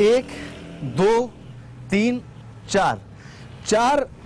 1, 2, 3, 4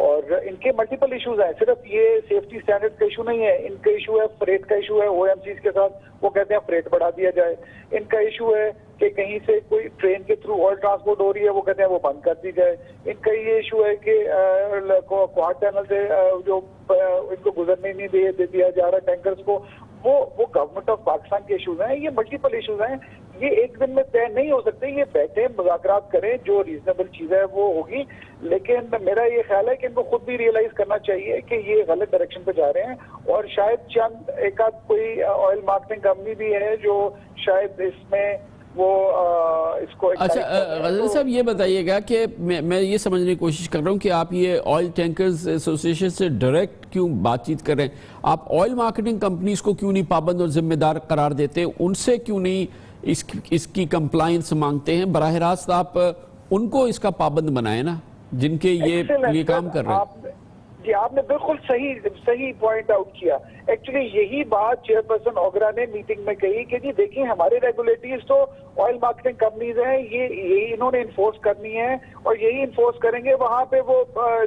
اور ان کے multiple issues ہیں. صرف یہ سیفٹی اسٹینڈرڈ کا ایشو نہیں ہے, ان کا ایشو ہے فریٹ کا ایشو ہے. OMCs کے ساتھ وہ کہتے ہیں فریٹ بڑھا دیا جائے. ان کا ایشو ہے کہ کہیں سے کوئی ٹرین کے تھرو آئل ٹرانسپورٹ ہو رہی ہے, وہ کہتے ہیں وہ بند کر دی جائے. ان کا یہ ایشو ہے کہ کوہاٹ ٹنل سے جو ان کو گزرنے نہیں دیا جا رہا ٹینکرز کو, وہ گورنمنٹ آف پاکستان کے ایشوز ہیں. یہ ملٹیپل ایشوز ہیں, یہ ایک دن میں طے نہیں ہو سکتے. یہ بیٹھے مذاکرات کریں, جو ریزنیبل چیز ہے وہ ہوگی. لیکن میرا یہ خیال ہے کہ ان کو خود بھی ریئلائز کرنا چاہیے کہ یہ غلط ڈائریکشن پہ جا رہے ہیں, اور شاید چند ایک آدھ کوئی آئل مارکیٹنگ کمپنی بھی ہے جو شاید اس میں وہ اس کو. اچھا غزنوی صاحب یہ بتائیے گا کہ میں یہ سمجھنے کی کوشش کر رہا ہوں کہ آپ یہ آئل ٹینکرز ایسوسی ایشن سے ڈائریکٹ کیوں بات چیت کر رہے ہیں؟ آپ آئل مارکیٹنگ کمپنیز کو کیوں نہیں پابند اور ذمہ دار قرار دیتے؟ ان سے کیوں نہیں اس کی کمپلائنس مانگتے ہیں؟ براہ راست آپ ان کو اس کا پابند بنائیں نا, جن کے یہ کام کر رہے ہیں. جی آپ نے بالکل صحیح پوائنٹ آؤٹ کیا. ایکچولی یہی بات چیئرپرسن اوگرا نے میٹنگ میں کہی کہ جی دیکھیں ہمارے ریگولیٹریز تو آئل مارکیٹنگ کمپنیز ہیں, یہی انہوں نے انفورس کرنی ہے, اور یہی انفورس کریں گے. وہاں پہ وہ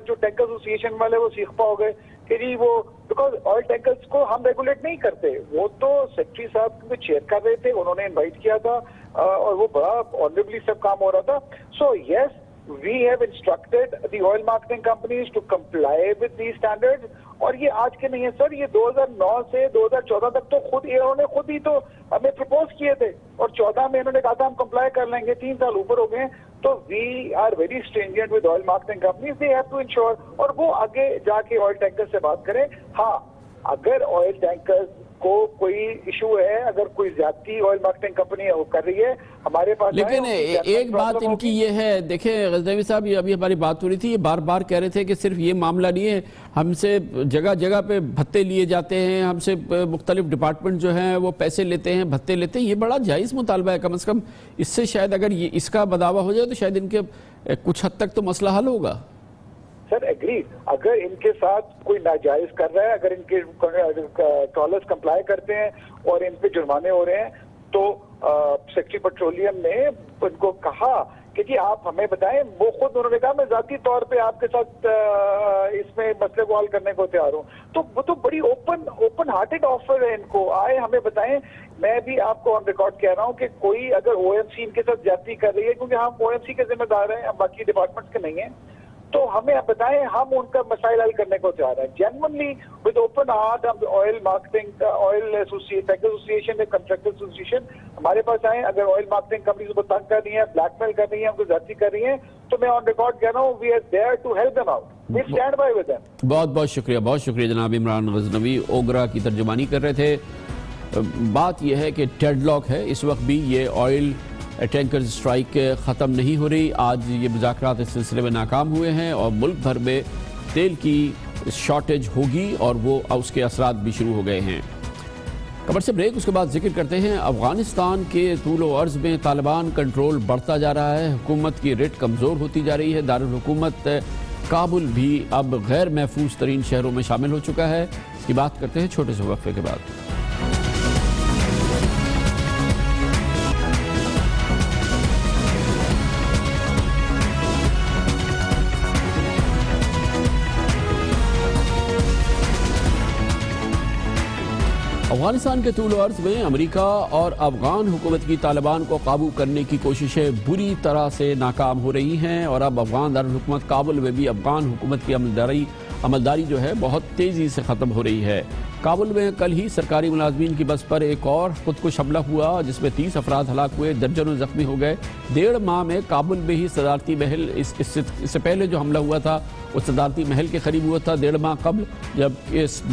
جو ٹینکر ایسوسیشن والے وہ سیخ پا ہو گئے کہ جی وہ بیکاز آئل ٹینکرز کو ہم ریگولیٹ نہیں کرتے. وہ تو سیکرٹری صاحب کو چیئر کر رہے تھے, انہوں نے انوائٹ کیا تھا, اور وہ بڑا آنریبلی سب کام ہو رہا تھا. سو یس, we have instructed the oil marketing companies to comply with these standards. اور یہ آج کے نہیں ہے سر, یہ 2009 سے 2014 تک تو انہوں نے خود ہی تو ہمیں پرپوز کیے تھے, اور 14 میں انہوں نے کہا تھا ہم کمپلائی کر لیں گے. 3 سال اوپر ہو گئے. تو we are very stringent with oil marketing companies. They have to ensure, اور وہ آگے جا کے آئل ٹینکر سے بات کریں. ہاں اگر آئل ٹینکر کو کوئی ایشو ہے, اگر کوئی زیادتی آئل مارکیٹنگ کمپنی کر رہی ہے ہمارے پاس. لیکن ایک بات ان کی یہ ہے, دیکھیں غزنوی صاحب, یہ ابھی ہماری بات ہو رہی تھی, یہ بار بار کہہ رہے تھے کہ صرف یہ معاملہ نہیں ہے, ہم سے جگہ جگہ پہ بھتے لیے جاتے ہیں, ہم سے مختلف ڈپارٹمنٹ جو ہیں وہ پیسے لیتے ہیں, بھتے لیتے ہیں. یہ بڑا جائز مطالبہ ہے, کم از کم اس سے شاید اگر اس کا بداوا ہو جائے تو شاید ان کے کچھ حد تک تو مسئلہ حل ہوگا. سر ایگری, اگر ان کے ساتھ کوئی ناجائز کر رہا ہے, اگر ان کے ٹرالرز کمپلائی کرتے ہیں اور ان پہ جرمانے ہو رہے ہیں, تو سیکرٹری پیٹرولیم نے ان کو کہا کہ جی آپ ہمیں بتائیں. وہ خود انہوں نے کہا میں ذاتی طور پہ آپ کے ساتھ اس میں مسئلے کو حل کرنے کو تیار ہوں. تو وہ تو بڑی اوپن ہارٹڈ آفر ہے ان کو, آئے ہمیں بتائیں. میں بھی آپ کو آن ریکارڈ کہہ رہا ہوں کہ کوئی اگر OMC ان کے ساتھ زیادتی کر رہی ہے, کیونکہ ہم OMC کے ذمہ دار ہیں, ہم باقی ڈپارٹمنٹس کے نہیں ہیں, تو ہمیں بتائیں, ہم ان کا مسائل حل کرنے کو تیار ہیں. Genuinely with open heart. ہم oil marketing oil tanker association contractor association ہمارے پاس آئیں. اگر آئل مارکیٹنگ کمپنیز کو تنگ کر رہی ہیں, بلیک میل کر رہی ہیں, ان کو زیادتی کر رہی ہیں, تو میں آن ریکارڈ کہہ رہا ہوں we are there to help them out. We stand by with them. بہت شکریہ جناب عمران غزنوی, اوگرا کی ترجمانی کر رہے تھے. بات یہ ہے کہ ڈیڈ لاک ہے اس وقت بھی, یہ آئل ٹینکرز اسٹرائک ختم نہیں ہو رہی. آج یہ مذاکرات اس سلسلے میں ناکام ہوئے ہیں, اور ملک بھر میں تیل کی شارٹیج ہوگی, اور وہ اس کے اثرات بھی شروع ہو گئے ہیں. خبر سے بریک, اس کے بعد ذکر کرتے ہیں افغانستان کے طول و عرض میں طالبان کنٹرول بڑھتا جا رہا ہے, حکومت کی رٹ کمزور ہوتی جا رہی ہے. دارالحکومت کابل بھی اب غیر محفوظ ترین شہروں میں شامل ہو چکا ہے. اس کی بات کرتے ہیں چھوٹے سے وقفے کے بعد. افغانستان کے طول و عرض میں امریکہ اور افغان حکومت کی طالبان کو قابو کرنے کی کوششیں بری طرح سے ناکام ہو رہی ہیں, اور اب افغان دارالحکومت کابل میں بھی افغان حکومت کی عملداری جو ہے بہت تیزی سے ختم ہو رہی ہے. کابل میں کل ہی سرکاری ملازمین کی بس پر ایک اور خودکش حملہ ہوا, جس میں 30 افراد ہلاک ہوئے, درجنوں زخمی ہو گئے. 1.5 ماہ میں کابل میں ہی صدارتی محل, اس سے پہلے جو حملہ ہوا تھا وہ صدارتی محل کے قریب ہوا تھا 1.5 ماہ قبل, جب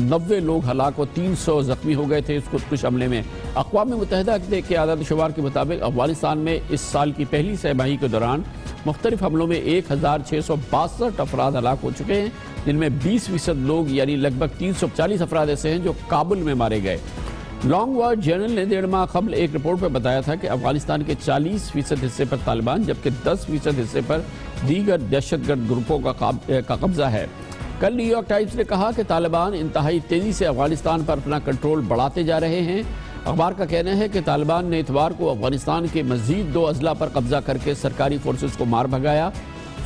90 لوگ ہلاک و 300 زخمی ہو گئے تھے اس خودکش حملے میں. اقوام متحدہ کے اعداد و شمار کے مطابق افغانستان میں اس سال کی پہلی سہ ماہی کے دوران مختلف حملوں میں 1662 افراد ہلاک ہو چکے ہیں, جن میں 20% لوگ یعنی لگ بھگ 340 افراد ایسے ہیں جو کابل میں مارے گئے. لانگ وار جرنل نے 1.5 ماہ قبل ایک رپورٹ میں بتایا تھا کہ افغانستان کے 40% حصے پر طالبان جبکہ 10% حصے پر دیگر دہشت گرد گروپوں کا قبضہ ہے. کل نیو یارک ٹائمز نے کہا کہ طالبان انتہائی تیزی سے افغانستان پر اپنا کنٹرول بڑھاتے جا رہے ہیں. اخبار کا کہنا ہے کہ طالبان نے اتوار کو افغانستان کے مزید 2 اضلاع پر قبضہ کر کے سرکاری فورسز کو مار بھگایا.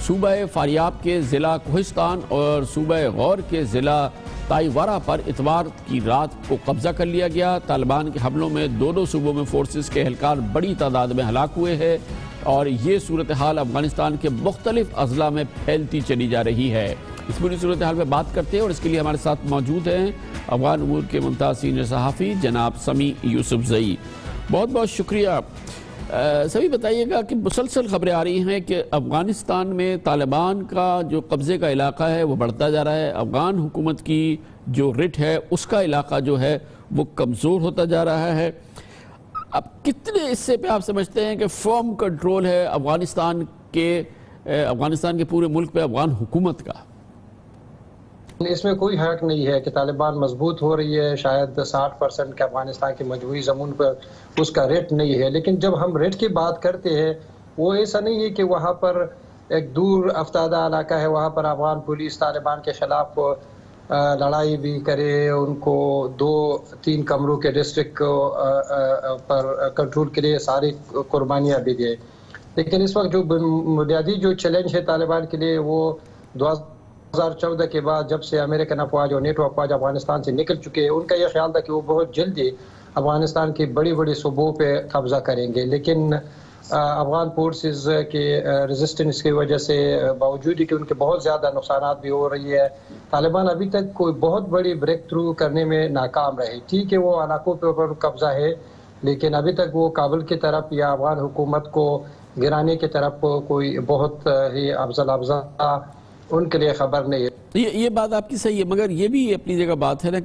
صوبہ فاریاب کے ضلع کوہستان اور صوبہ غور کے ضلع تائیوارہ پر اتوار کی رات کو قبضہ کر لیا گیا۔ طالبان کے حملوں میں دونوں صوبوں میں فورسز کے اہلکار بڑی تعداد میں ہلاک ہوئے ہیں اور یہ صورتحال افغانستان کے مختلف اضلاع میں پھیلتی چلی جا رہی ہے۔ اس پوری صورتحال میں بات کرتے ہیں اور اس کے لیے ہمارے ساتھ موجود ہیں افغان امور کے ممتاز سینئر صحافی جناب سمیع یوسف زئی۔ بہت بہت شکریہ۔ سبھی بتائیے گا کہ مسلسل خبریں آ رہی ہیں کہ افغانستان میں طالبان کا جو قبضے کا علاقہ ہے وہ بڑھتا جا رہا ہے، افغان حکومت کی جو رٹ ہے اس کا علاقہ جو ہے وہ کمزور ہوتا جا رہا ہے۔ اب کتنے اس سے پہ آپ سمجھتے ہیں کہ فرم کنٹرول ہے افغانستان کے پورے ملک پہ افغان حکومت کا؟ اس میں کوئی حق نہیں ہے کہ طالبان مضبوط ہو رہی ہے، شاید 60% کے افغانستان کے مجموعی زمین پر اس کا ریٹ نہیں ہے، لیکن جب ہم ریٹ کی بات کرتے ہیں وہ ایسا نہیں ہے کہ وہاں پر ایک دور افتادہ علاقہ ہے، وہاں پر افغان پولیس طالبان کے خلاف لڑائی بھی کرے، ان کو 2-3 کمروں کے ڈسٹرکٹ پر کنٹرول کے لیے ساری قربانیاں بھی دے، لیکن اس وقت جو بنیادی جو چیلنج ہے طالبان کے لیے وہ 2014 کے بعد جب سے امریکن افواج اور نیٹو افواج افغانستان سے نکل چکے ہیں، ان کا یہ خیال تھا کہ وہ بہت جلدی افغانستان کی بڑی بڑی صوبوں پہ قبضہ کریں گے، لیکن افغان فورسز کے ریزسٹنس کی وجہ سے باوجود کہ ان کے بہت زیادہ نقصانات بھی ہو رہی ہے، طالبان ابھی تک کوئی بہت بڑی بریک تھرو کرنے میں ناکام رہے۔ ٹھیک ہے وہ علاقوں پر قبضہ ہے، لیکن ابھی تک وہ کابل کی طرف یا افغان حکومت کو گرانے کی طرف کوئی بہت ہی افضل ان کے لیے خبر نہیں ہے۔ یہ بات آپ کی صحیح ہے، مگر یہ بھی اپنی جگہ بات ہے نا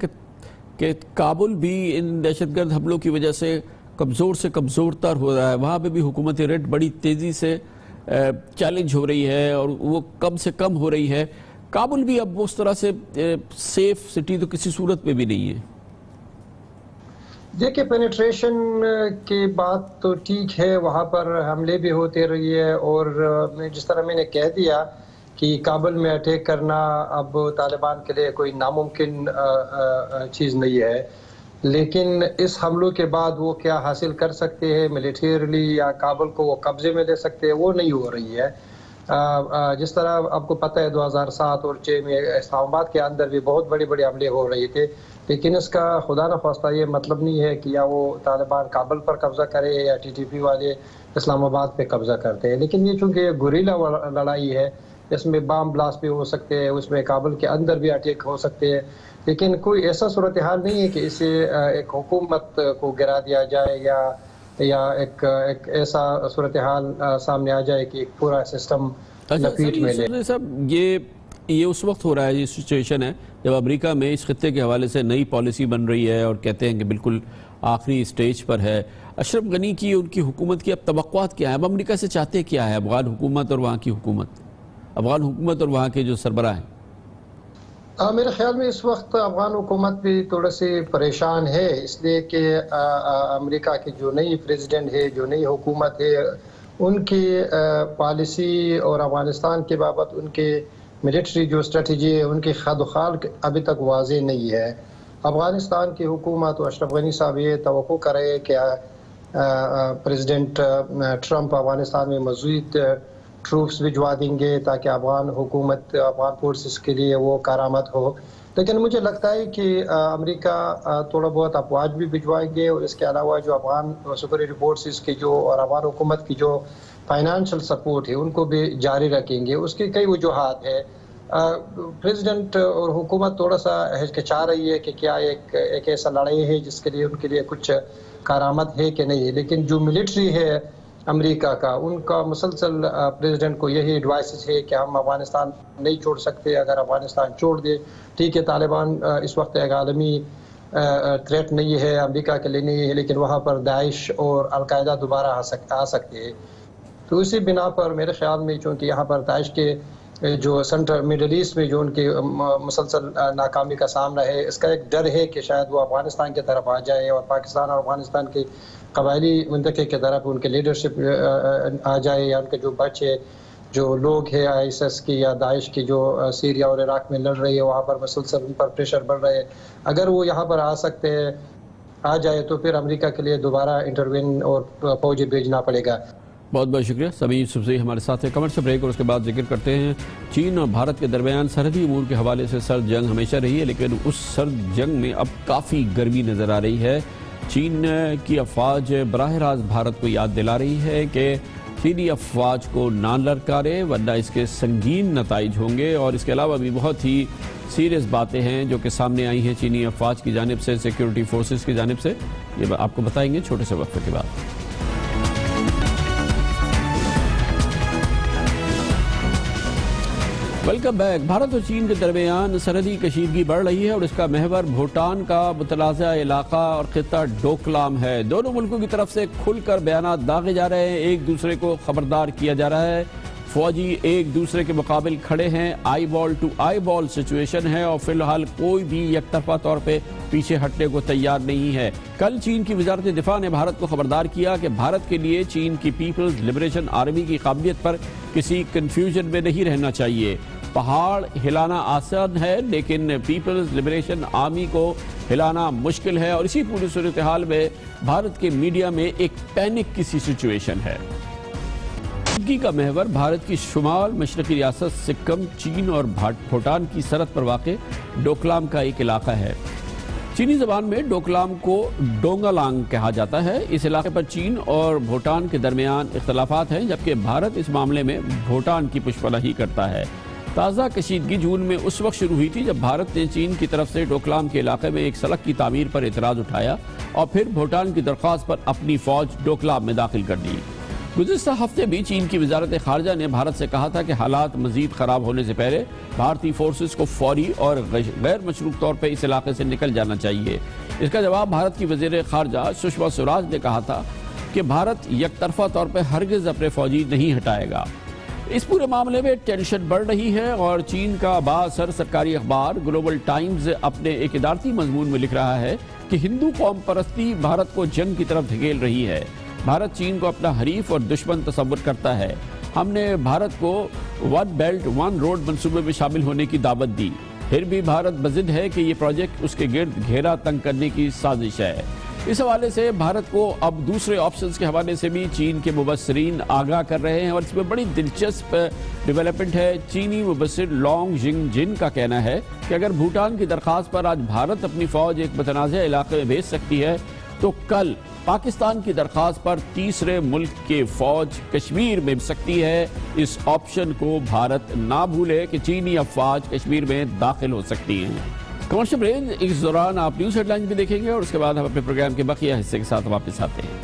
کہ کابل بھی ان دہشت گرد حملوں کی وجہ سے کمزور سے کمزور تر ہو رہا ہے، وہاں پہ بھی حکومتی ریٹ بڑی تیزی سے چیلنج ہو رہی ہے اور وہ کم سے کم ہو رہی ہے۔ کابل بھی اب اس طرح سے سیف سٹی تو کسی صورت پہ بھی نہیں ہے۔ دیکھیں پینیٹریشن کی بات تو ٹھیک ہے، وہاں پر حملے بھی ہوتے رہی ہے اور جس طرح میں نے کہہ دیا کہ کابل میں اٹیک کرنا اب طالبان کے لیے کوئی ناممکن چیز نہیں ہے، لیکن اس حملوں کے بعد وہ کیا حاصل کر سکتے ہیں ملیٹریلی یا کابل کو وہ قبضے میں لے سکتے ہیں، وہ نہیں ہو رہی ہے۔ جس طرح آپ کو پتہ ہے 2007 اور 2006 میں اسلام آباد کے اندر بھی بہت بڑے بڑے حملے ہو رہے تھے، لیکن اس کا خدا نخواستہ یہ مطلب نہیں ہے کہ یا وہ طالبان کابل پر قبضہ کرے یا TTP والے اسلام آباد پہ قبضہ کرتے ہیں، لیکن یہ چونکہ گوریلا لڑائی ہے، اس میں بام بلاسٹ بھی ہو سکتے ہیں، اس میں کابل کے اندر بھی اٹیک ہو سکتے ہیں، لیکن کوئی ایسا صورتحال نہیں ہے کہ اسے ایک حکومت کو گرا دیا جائے یا ایک ایسا صورتحال سامنے آ جائے کہ ایک پورا سسٹم لپیٹ میں لے۔ صاحب یہ اس وقت ہو رہا ہے، یہ سچویشن ہے جب امریکہ میں اس خطے کے حوالے سے نئی پالیسی بن رہی ہے اور کہتے ہیں کہ بالکل آخری سٹیج پر ہے۔ اشرف غنی کی ان کی حکومت کی اب توقعات کیا ہیں؟ اب امریکہ سے چاہتے کیا ہے افغان حکومت اور وہاں کی حکومت، افغان حکومت اور وہاں کے جو سربراہ ہیں؟ میرے خیال میں اس وقت افغان حکومت بھی تھوڑا سی پریشان ہے، اس لیے کہ امریکہ کی جو نئی پریزیڈنٹ ہے، جو نئی حکومت ہے، ان کی پالیسی اور افغانستان کے بابت ان کے ملٹری جو اسٹریٹجی ہے ان کی خد و خال ابھی تک واضح نہیں ہے۔ افغانستان کی حکومت اور اشرف غنی صاحب یہ توقع کر رہے کہ پریزیڈنٹ ٹرمپ افغانستان میں مزید ٹروپس بھجوا دیں گے تاکہ افغان حکومت افغان فورسز کے لیے وہ کارآمد ہو، لیکن مجھے لگتا ہے کہ امریکہ تھوڑا بہت افواج بھی بھجوائیں گے اور اس کے علاوہ جو افغان سیکورٹی فورسز کی جو اور افغان حکومت کی جو فائنانشل سپورٹ ہے ان کو بھی جاری رکھیں گے۔ اس کی کئی وجوہات ہے، پریزیڈنٹ اور حکومت تھوڑا سا ہچکچا رہی ہے کہ کیا ایک ایسا لڑائی ہے جس کے لیے ان کے لیے کچھ کارآمد ہے کہ نہیں، لیکن جو ملٹری ہے امریکہ کا ان کا مسلسل پریزیڈنٹ کو یہی ایڈوائسز ہے کہ ہم افغانستان نہیں چھوڑ سکتے، اگر افغانستان چھوڑ دے ٹھیک ہے، طالبان اس وقت ایک عالمی تھریٹ نہیں ہے امریکہ کے لیے نہیں ہے، لیکن وہاں پر داعش اور القاعدہ دوبارہ آ سکتے ہیں، تو اسی بنا پر میرے خیال میں چونکہ یہاں پر داعش کے جو سینٹرل مڈل ایسٹ میں جو ان کی مسلسل ناکامی کا سامنا ہے، اس کا ایک ڈر ہے کہ شاید وہ افغانستان کی طرف آ جائے اور پاکستان اور افغانستان کی قبائلی منطقے کی طرف ان کے لیڈرشپ آ جائے، یا ان کے جو بچے جو لوگ ہیں ISIS کی یا داعش کی جو سیریا اور عراق میں لڑ رہی ہے وہاں پر مسلسل ان پر پریشر بڑھ رہے ہیں، اگر وہ یہاں پر آ جائے تو پھر امریکہ کے لیے دوبارہ انٹروین اور فوجی بھیجنا پڑے گا۔ بہت بہت شکریہ سمیع سبزی ہمارے ساتھ ہے. کمرشل بریک اور اس کے بعد ذکر کرتے ہیں. چین اور بھارت کے درمیان سرحدی امور کے حوالے سے سرد جنگ ہمیشہ رہی ہے، لیکن اس سرد جنگ میں اب کافی گرمی نظر آ رہی ہے. چین کی افواج براہ راست بھارت کو یاد دلا رہی ہے کہ چینی افواج کو نہ للکارے ورنہ اس کے سنگین نتائج ہوں گے. اور اس کے علاوہ بھی بہت ہی سیریس باتیں ہیں جو کہ سامنے آئی ہیں چینی افواج کی جانب سے، سیکیورٹی فورسز کی جانب سے. یہ آپ کو بتائیں گے چھوٹے سے وقفے کے بعد. Welcome back. بھارت اور چین کے درمیان سرحدی کشیدگی بڑھ رہی ہے اور اس کا محور بھوٹان کا متنازع علاقہ اور خطہ ڈوکلام ہے. دونوں ملکوں کی طرف سے کھل کر بیانات داغے جا رہے ہیں، ایک دوسرے کو خبردار کیا جا رہا ہے. فوجی ایک دوسرے کے مقابل کھڑے ہیں، آئی بال ٹو آئی بال سچویشن ہے اور فی الحال کوئی بھی یک طرفہ طور پہ پیچھے ہٹنے کو تیار نہیں ہے. کل چین کی وزارت دفاع نے بھارت کو خبردار کیا کہ بھارت کے لیے چین کی پیپلز لبریشن آرمی کی قابلیت پر کسی کنفیوژن میں نہیں رہنا چاہیے. پہاڑ ہلانا آسان ہے لیکن پیپلز لبریشن آرمی کو ہلانا مشکل ہے، اور اسی پوری صورتحال میں بھارت کے میڈیا میں ایک پینک کی سی سچویشن ہے. کا محور بھارت کی شمال مشرقی ریاست سکم، چین اور بھوٹان کی سرحد پر واقع ڈوکلام کا ایک علاقہ ہے. چینی زبان میں ڈوکلام کو ڈونگالانگ کہا جاتا ہے. اس علاقے پر چین اور بھوٹان کے درمیان اختلافات ہیں، جبکہ بھارت اس معاملے میں بھوٹان کی پشپناہی کرتا ہے. تازہ کشیدگی جون میں اس وقت شروع ہوئی تھی جب بھارت نے چین کی طرف سے ڈوکلام کے علاقے میں ایک سڑک کی تعمیر پر اعتراض اٹھایا اور پھر بھوٹان کی درخواست پر اپنی فوج ڈوکلام میں داخل کر دی. گزشتہ ہفتے بھی چین کی وزارت خارجہ نے بھارت سے کہا تھا کہ حالات مزید خراب ہونے سے پہلے بھارتی فورسز کو فوری اور غیر مشروط طور پہ اس علاقے سے نکل جانا چاہیے. اس کا جواب بھارت کی وزیر خارجہ سشما سوراج نے کہا تھا کہ بھارت یک طرفہ طور پہ ہرگز اپنے فوجی نہیں ہٹائے گا. اس پورے معاملے میں ٹینشن بڑھ رہی ہے اور چین کا بااثر سرکاری اخبار گلوبل ٹائمز اپنے ایک ادارتی مضمون میں لکھ رہا ہے کہ ہندو قوم پرستی بھارت کو جنگ کی طرف دھکیل رہی ہے. بھارت چین کو اپنا حریف اور دشمن تصور کرتا ہے. ہم نے بھارت کو ون بیلٹ ون روڈ منصوبے میں شامل ہونے کی دعوت دی، پھر بھی بھارت بضد ہے کہ یہ پروجیکٹ اس کے گرد گھیرا تنگ کرنے کی سازش ہے. اس حوالے سے بھارت کو اب دوسرے آپشنز کے حوالے سے بھی چین کے مبصرین آگاہ کر رہے ہیں اور اس میں بڑی دلچسپ ڈیولپمنٹ ہے. چینی مبصر لانگ جنگ جن کا کہنا ہے کہ اگر بھوٹان کی درخواست پر آج بھارت اپنی فوج ایک متنازع علاقے میں بھیج سکتی ہے تو کل پاکستان کی درخواست پر تیسرے ملک کے فوج کشمیر میں سکتی ہے. اس آپشن کو بھارت نہ بھولے کہ چینی افواج کشمیر میں داخل ہو سکتی ہیں. کمرشل بریک، اس دوران آپ نیوز ہیڈ لائن بھی دیکھیں گے اور اس کے بعد ہم اپنے پروگرام کے بقیہ حصے کے ساتھ واپس آتے ہیں.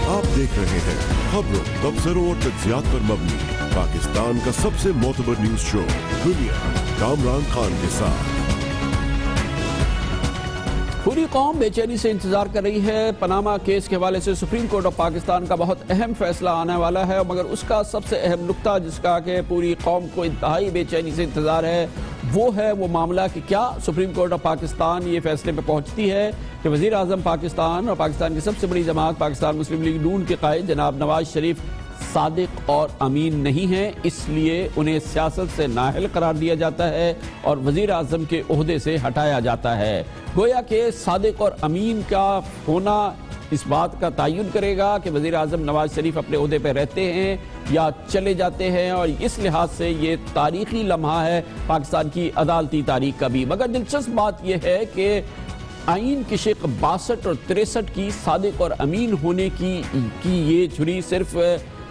آپ دیکھ رہے ہیں خبروں، تبصروں اور تجزیات پر مبنی پاکستان کا سب سے معتبر نیوز شو دنیا، کامران خان کے ساتھ. پوری قوم بے چینی سے انتظار کر رہی ہے. پاناما کیس کے حوالے سے سپریم کورٹ آف پاکستان کا بہت اہم فیصلہ آنے والا ہے، مگر اس کا سب سے اہم نقطہ جس کا کہ پوری قوم کو انتہائی بے چینی سے انتظار ہے وہ ہے وہ معاملہ کہ کیا سپریم کورٹ آف پاکستان یہ فیصلے پہ پہنچتی ہے کہ وزیر اعظم پاکستان اور پاکستان کی سب سے بڑی جماعت پاکستان مسلم لیگ نون کے قائد جناب نواز شریف صادق اور امین نہیں ہیں، اس لیے انہیں سیاست سے نااہل قرار دیا جاتا ہے اور وزیر اعظم کے عہدے سے ہٹایا جاتا ہے. گویا کہ صادق اور امین کا ہونا اس بات کا تعین کرے گا کہ وزیر اعظم نواز شریف اپنے عہدے پہ رہتے ہیں یا چلے جاتے ہیں، اور اس لحاظ سے یہ تاریخی لمحہ ہے پاکستان کی عدالتی تاریخ کا بھی. مگر دلچسپ بات یہ ہے کہ آئین کی شق 62 اور 63 کی صادق اور امین ہونے کی یہ چھری صرف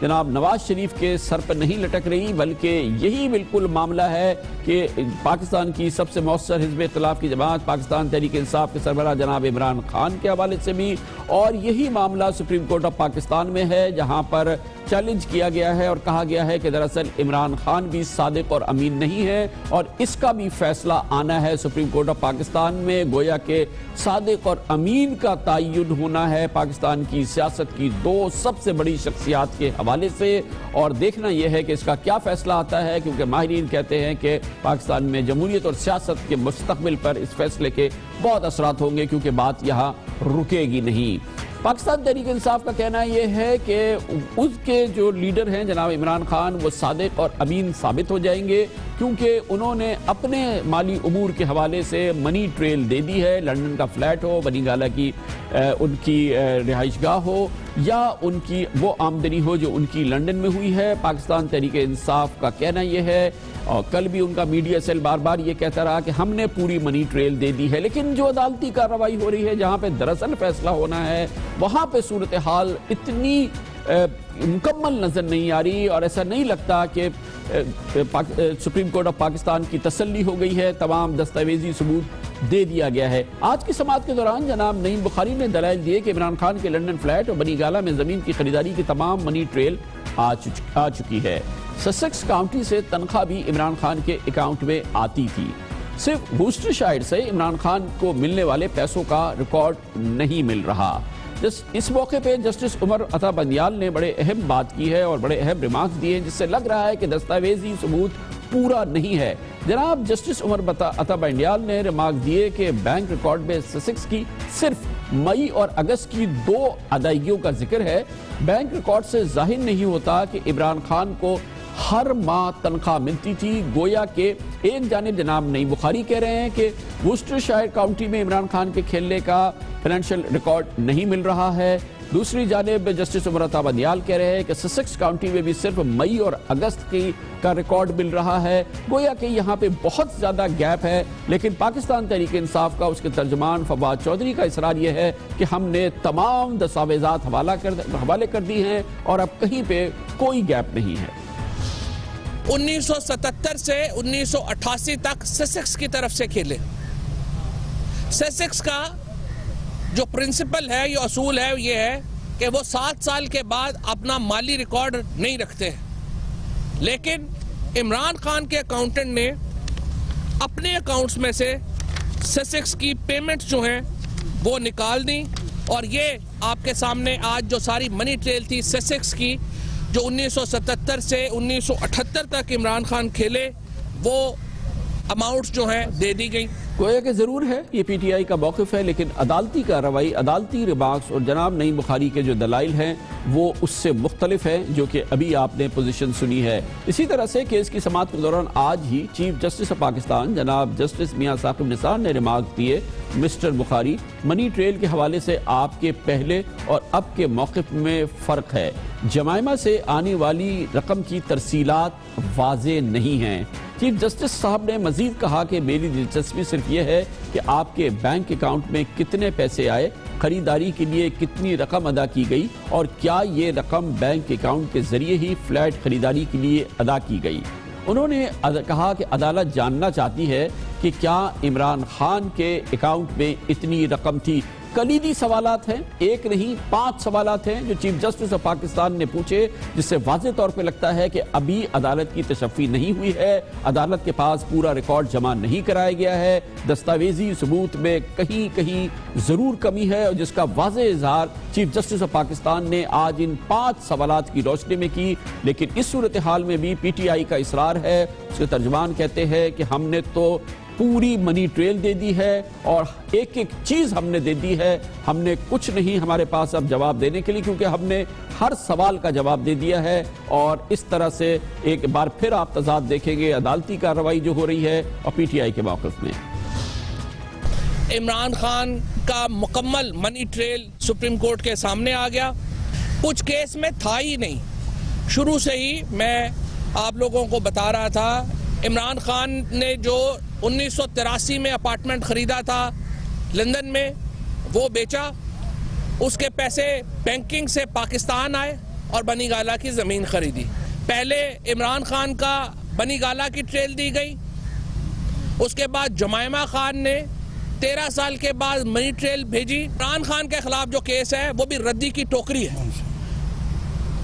جناب نواز شریف کے سر پر نہیں لٹک رہی، بلکہ یہی بالکل معاملہ ہے کہ پاکستان کی سب سے مؤثر حزب اختلاف کی جماعت پاکستان تحریک انصاف کے سربراہ جناب عمران خان کے حوالے سے بھی، اور یہی معاملہ سپریم کورٹ آف پاکستان میں ہے جہاں پر چیلنج کیا گیا ہے اور کہا گیا ہے کہ دراصل عمران خان بھی صادق اور امین نہیں ہے اور اس کا بھی فیصلہ آنا ہے سپریم کورٹ آف پاکستان میں. گویا کہ صادق اور امین کا تعین ہونا ہے پاکستان کی سیاست کی دو سب سے بڑی شخصیات کے حوالے سے، اور دیکھنا یہ ہے کہ اس کا کیا فیصلہ آتا ہے، کیونکہ ماہرین کہتے ہیں کہ پاکستان میں جمہوریت اور سیاست کے مستقبل پر اس فیصلے کے بہت اثرات ہوں گے کیونکہ بات یہاں رکے گی نہیں. پاکستان تحریک انصاف کا کہنا یہ ہے کہ اس کے جو لیڈر ہیں جناب عمران خان وہ صادق اور امین ثابت ہو جائیں گے، کیونکہ انہوں نے اپنے مالی امور کے حوالے سے منی ٹریل دے دی ہے۔ لندن کا فلیٹ ہو، بنی گالہ کی ان کی رہائش گاہ ہو، یا ان کی وہ آمدنی ہو جو ان کی لندن میں ہوئی ہے۔ پاکستان تحریک انصاف کا کہنا یہ ہے، اور کل بھی ان کا میڈیا سیل بار بار یہ کہتا رہا کہ ہم نے پوری منی ٹریل دے دی ہے، لیکن جو عدالتی کارروائی ہو رہی ہے جہاں پہ دراصل فیصلہ ہونا ہے وہاں پہ صورتحال اتنی مکمل نظر نہیں آ رہی، اور ایسا نہیں لگتا کہ سپریم کورٹ آف پاکستان کی تسلی ہو گئی ہے، تمام دستاویزی ثبوت دے دیا گیا ہے۔ آج کی سماعت کے دوران جناب نعیم بخاری نے دلائل دیے کہ عمران خان کے لندن فلیٹ اور بنی گالہ میں زمین کی خریداری کی تمام منی ٹریل آ چکی ہے۔ سسیکس کاؤنٹی سے تنخواہ بھی عمران خان کے اکاؤنٹ میں آتی تھی، صرف ووسٹر شائر سے عمران خان کو ملنے والے پیسوں کا ریکارڈ نہیں مل رہا۔ اس موقع پہ جسٹس عمر عطا بندیال نے بڑے اہم بات کی ہے اور بڑے اہم ریمارکس دیے ہیں، جس سے لگ رہا ہے کہ دستاویزی ثبوت پورا نہیں ہے۔ جناب جسٹس عمر عطا بندیال نے ریمارکس دیے کہ بینک ریکارڈ میں سسیکس کی صرف مئی اور اگست کی 2 ادائیگیوں کا ذکر ہے۔ بینک ریکارڈ سے ظاہر نہیں ہوتا کہ عمران خان کو ہر ماہ تنخواہ ملتی تھی، گویا کہ ایک جانب جناب نعیم بخاری کہہ رہے ہیں کہ ووسٹر شائر کاؤنٹی میں عمران خان کے کھیلنے کا فائنینشیل ریکارڈ نہیں مل رہا ہے، دوسری جانب جسٹس عمر عطا بندیال کہہ رہے ہیں کہ سسیکس کاؤنٹی میں بھی صرف مئی اور اگست کا ریکارڈ مل رہا ہے، گویا کہ یہاں پہ بہت زیادہ گیپ ہے۔ لیکن پاکستان تحریک انصاف کا اس کے ترجمان فواد چودھری کا اصرار یہ ہے کہ ہم نے تمام دستاویزات حوالے کر دی ہیں اور اب کہیں پہ کوئی گیپ نہیں ہے۔ 1977 سے 1988 تک سسیکس کی طرف سے کھیلے۔ سسیکس کا جو پرنسپل ہے، یہ اصول ہے، یہ ہے کہ وہ 7 سال کے بعد اپنا مالی ریکارڈ نہیں رکھتے، لیکن عمران خان کے اکاؤنٹنٹ نے اپنے اکاؤنٹس میں سے سسیکس کی پیمنٹس جو ہیں وہ نکال دیں، اور یہ آپ کے سامنے آج جو ساری منی ٹریل تھی سسیکس کی جو 1977 سے 1978 تک عمران خان کھیلے، وہ اماؤنٹس جو ہیں دے دی گئیں۔ گویا کہ ضرور ہے یہ پی ٹی آئی کا موقف ہے، لیکن عدالتی کارروائی، عدالتی ریمارکس اور جناب نعیم بخاری کے جو دلائل ہیں وہ اس سے مختلف ہیں، جو کہ ابھی آپ نے پوزیشن سنی ہے۔ اسی طرح سے کیس کی سماعت کے دوران آج ہی چیف جسٹس آف پاکستان جناب جسٹس میاں ثاقب نثار نے ریمارکس دیے، مسٹر بخاری، منی ٹریل کے حوالے سے آپ کے پہلے اور اب کے موقف میں فرق ہے، جمائمہ سے آنے والی رقم کی ترسیلات واضح نہیں ہیں۔ چیف جسٹس صاحب نے مزید کہا کہ میری دلچسپی صرف یہ ہے کہ آپ کے بینک اکاؤنٹ میں کتنے پیسے آئے، خریداری کے لیے کتنی رقم ادا کی گئی، اور کیا یہ رقم بینک اکاؤنٹ کے ذریعے ہی فلیٹ خریداری کے لیے ادا کی گئی۔ انہوں نے کہا کہ عدالت جاننا چاہتی ہے کہ کیا عمران خان کے اکاؤنٹ میں اتنی رقم تھی۔ کلیدی سوالات ہیں، ایک نہیں 5 سوالات ہیں جو چیف جسٹس آف پاکستان نے پوچھے، جس سے واضح طور پہ لگتا ہے کہ ابھی عدالت کی تشفی نہیں ہوئی ہے، عدالت کے پاس پورا ریکارڈ جمع نہیں کرایا گیا ہے، دستاویزی ثبوت میں کہیں ضرور کمی ہے، اور جس کا واضح اظہار چیف جسٹس آف پاکستان نے آج ان 5 سوالات کی روشنی میں کی۔ لیکن اس صورتحال میں بھی پی ٹی آئی کا اصرار ہے، اس کے ترجمان کہتے ہیں کہ ہم نے تو پوری منی ٹریل دے دی ہے اور ایک ایک چیز ہم نے دے دی ہے، ہم نے کچھ نہیں ہمارے پاس اب جواب دینے کے لیے، کیونکہ ہم نے ہر سوال کا جواب دے دیا ہے۔ اور اس طرح سے ایک بار پھر آپ تضاد دیکھیں گے عدالتی کارروائی جو ہو رہی ہے اور پی ٹی آئی کے موقف میں۔ عمران خان کا مکمل منی ٹریل سپریم کورٹ کے سامنے آ گیا، کچھ کیس میں تھا ہی نہیں۔ شروع سے ہی میں آپ لوگوں کو بتا رہا تھا، عمران خان نے جو 1983 میں اپارٹمنٹ خریدا تھا لندن میں، وہ بیچا، اس کے پیسے بینکنگ سے پاکستان آئے اور بنی گالہ کی زمین خریدی۔ پہلے عمران خان کا بنی گالہ کی ٹریل دی گئی، اس کے بعد جمائمہ خان نے 13 سال کے بعد منی ٹریل بھیجی۔ عمران خان کے خلاف جو کیس ہے وہ بھی ردی کی ٹوکری ہے،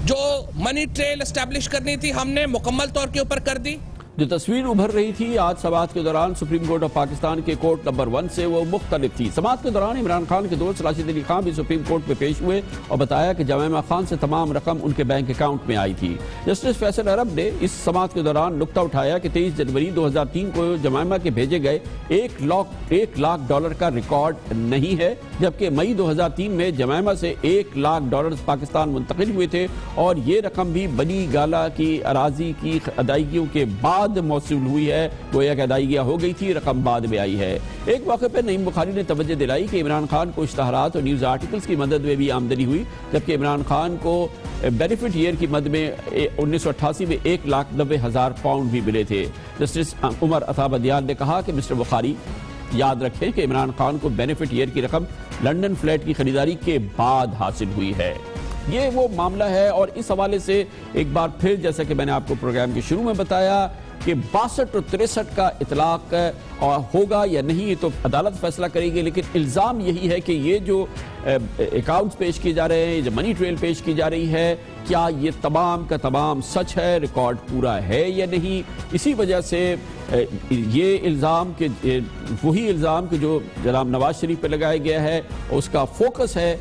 جو منی ٹریل اسٹیبلش کرنی تھی ہم نے مکمل طور کے اوپر کر دی۔ جو تصویر ابھر رہی تھی آج سماعت کے دوران سپریم کورٹ آف پاکستان کے کورٹ نمبر 1 سے وہ مختلف تھی۔ سماعت کے دوران عمران خان کے دوست راشد علی خان بھی سپریم کورٹ میں پیش ہوئے اور بتایا کہ جمائمہ خان سے تمام رقم ان کے بینک اکاؤنٹ میں آئی تھی۔ جسٹس فیصل عرب نے اس سماعت کے دوران نقطہ اٹھایا کہ 23 جنوری 2003 کو جمائمہ کے بھیجے گئے $1,00,000 کا ریکارڈ نہیں ہے، جبکہ مئی 2003 میں جمائمہ سے $1,00,000 پاکستان منتقل ہوئے تھے اور یہ رقم بھی بنی گالہ کی اراضی کی ادائیگیوں کے بعد موصول ہوئی ہے۔ گویا کہ ادائیگیاں ہو گئی تھی، رقم بعد میں آئی ہے۔ ایک موقع پر نعیم بخاری نے توجہ دلائی کہ عمران خان کو اشتہارات اور نیوز آرٹیکلز کی مدد میں بھی آمدنی ہوئی، جبکہ عمران خان کو بینیفٹ ایئر کی مد میں 1988 میں £1,90,000 بھی ملے تھے۔ جسٹس عمر عطا بدیان نے کہا کہ مسٹر بخاری یاد رکھیں کہ عمران خان کو بینیفٹ ایئر کی رقم لنڈن فلیٹ کی خریداری کے بعد حاصل ہوئی ہے۔ یہ وہ معاملہ ہے اور اس حوالے سے ایک بار پھر جیسا کہ میں نے آپ کو پروگرام کے شروع میں بتایا کہ 62 اور 63 کا اطلاق ہوگا یا نہیں یہ تو عدالت فیصلہ کرے گی، لیکن الزام یہی ہے کہ یہ جو اکاؤنٹس پیش کیے جا رہے ہیں، جو منی ٹریل پیش کی جا رہی ہے، کیا یہ تمام کا تمام سچ ہے، ریکارڈ پورا ہے یا نہیں۔ اسی وجہ سے یہ الزام کہ وہی الزام کہ جو جناب نواز شریف پہ لگایا گیا ہے اس کا فوکس ہے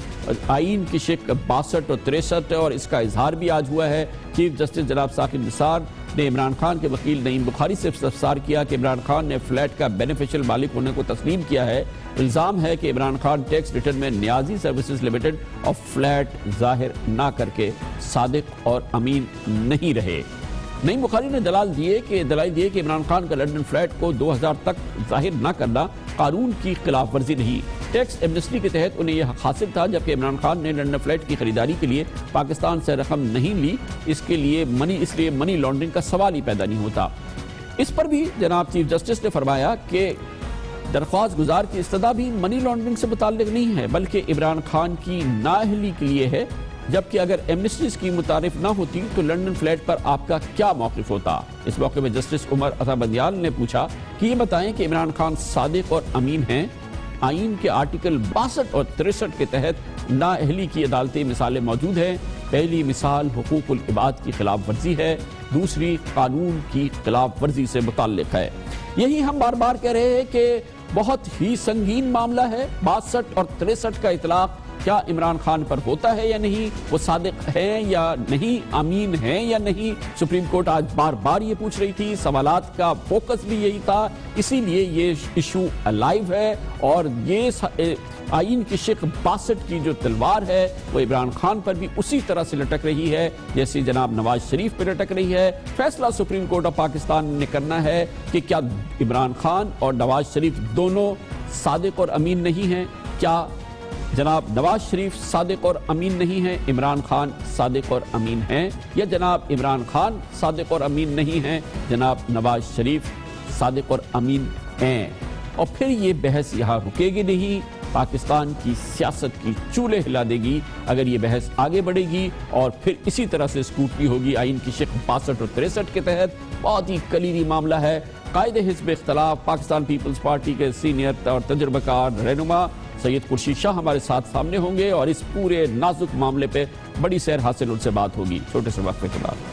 آئین کی شق 62 اور 63 اور اس کا اظہار بھی آج ہوا ہے۔ چیف جسٹس جناب ثاقب نثار نے عمران خان کے وکیل نعیم بخاری سے استفسار کیا کہ عمران خان نے فلیٹ کا بینیفیشل مالک ہونے کو تسلیم کیا ہے۔ الزام ہے کہ عمران خان ٹیکس ریٹرن میں نیازی سروسز لمیٹڈ اور فلیٹ ظاہر نہ کر کے صادق اور امین نہیں رہے۔ نعیم بخاری نے دلائل دیے کہ عمران خان کا لنڈن فلیٹ کو 2000 تک ظاہر نہ کرنا قانون کی خلاف ورزی نہیں، ٹیکس ایمنسٹی کے تحت انہیں یہ حق حاصل تھا، جبکہ عمران خان نے لنڈن فلیٹ کی خریداری کے لیے پاکستان سے رقم نہیں لی، اس لیے منی لانڈرنگ کا سوال ہی پیدا نہیں ہوتا۔ اس پر بھی جناب چیف جسٹس نے فرمایا کہ درخواست گزار کی استدعا بھی منی لانڈرنگ سے متعلق نہیں ہے بلکہ عمران خان کی نااہلی کے لیے ہے، جبکہ اگر ایمنسٹی اسکیم متعارف نہ ہوتی تو لنڈن فلیٹ پر آپ کا کیا موقف ہوتا۔ اس موقع میں جسٹس عمر عطا بدیان نے پوچھا کہ یہ بتائیں کہ عمران خان صادق اور امین ہیں۔ آئین کے آرٹیکل 62 اور 63 کے تحت نااہلی کی عدالتی مثالیں موجود ہیں۔ پہلی مثال حقوق العباد کی خلاف ورزی ہے، دوسری قانون کی خلاف ورزی سے متعلق ہے۔ یہی ہم بار بار کہہ رہے ہیں کہ بہت ہی سنگین معاملہ ہے۔ 62 اور 63 کا اطلاق کیا عمران خان پر ہوتا ہے یا نہیں، وہ صادق ہیں یا نہیں، امین ہیں یا نہیں، سپریم کورٹ آج بار بار یہ پوچھ رہی تھی، سوالات کا فوکس بھی یہی تھا، اسی لیے یہ ایشو الائیو ہے اور یہ آئین کی شق 62 کی جو تلوار ہے وہ عمران خان پر بھی اسی طرح سے لٹک رہی ہے جیسے جناب نواز شریف پہ لٹک رہی ہے۔ فیصلہ سپریم کورٹ آف پاکستان نے کرنا ہے کہ کیا عمران خان اور نواز شریف دونوں صادق اور امین نہیں ہیں، کیا جناب نواز شریف صادق اور امین نہیں ہیں، عمران خان صادق اور امین ہیں، یا جناب عمران خان صادق اور امین نہیں ہیں، جناب نواز شریف صادق اور امین ہیں۔ اور پھر یہ بحث یہاں رکے گی نہیں، پاکستان کی سیاست کی چولے ہلا دے گی اگر یہ بحث آگے بڑھے گی اور پھر اسی طرح سے اسکروٹنی ہوگی آئین کی شق 62 اور 63 کے تحت۔ بہت ہی کلیدی معاملہ ہے۔ قائد حزب اختلاف پاکستان پیپلز پارٹی کے سینئر اور تجربہ کار رہنما سید خورشید شاہ ہمارے ساتھ سامنے ہوں گے اور اس پورے نازک معاملے پہ بڑی سیر حاصل ان سے بات ہوگی چھوٹے سے وقفے کے بعد۔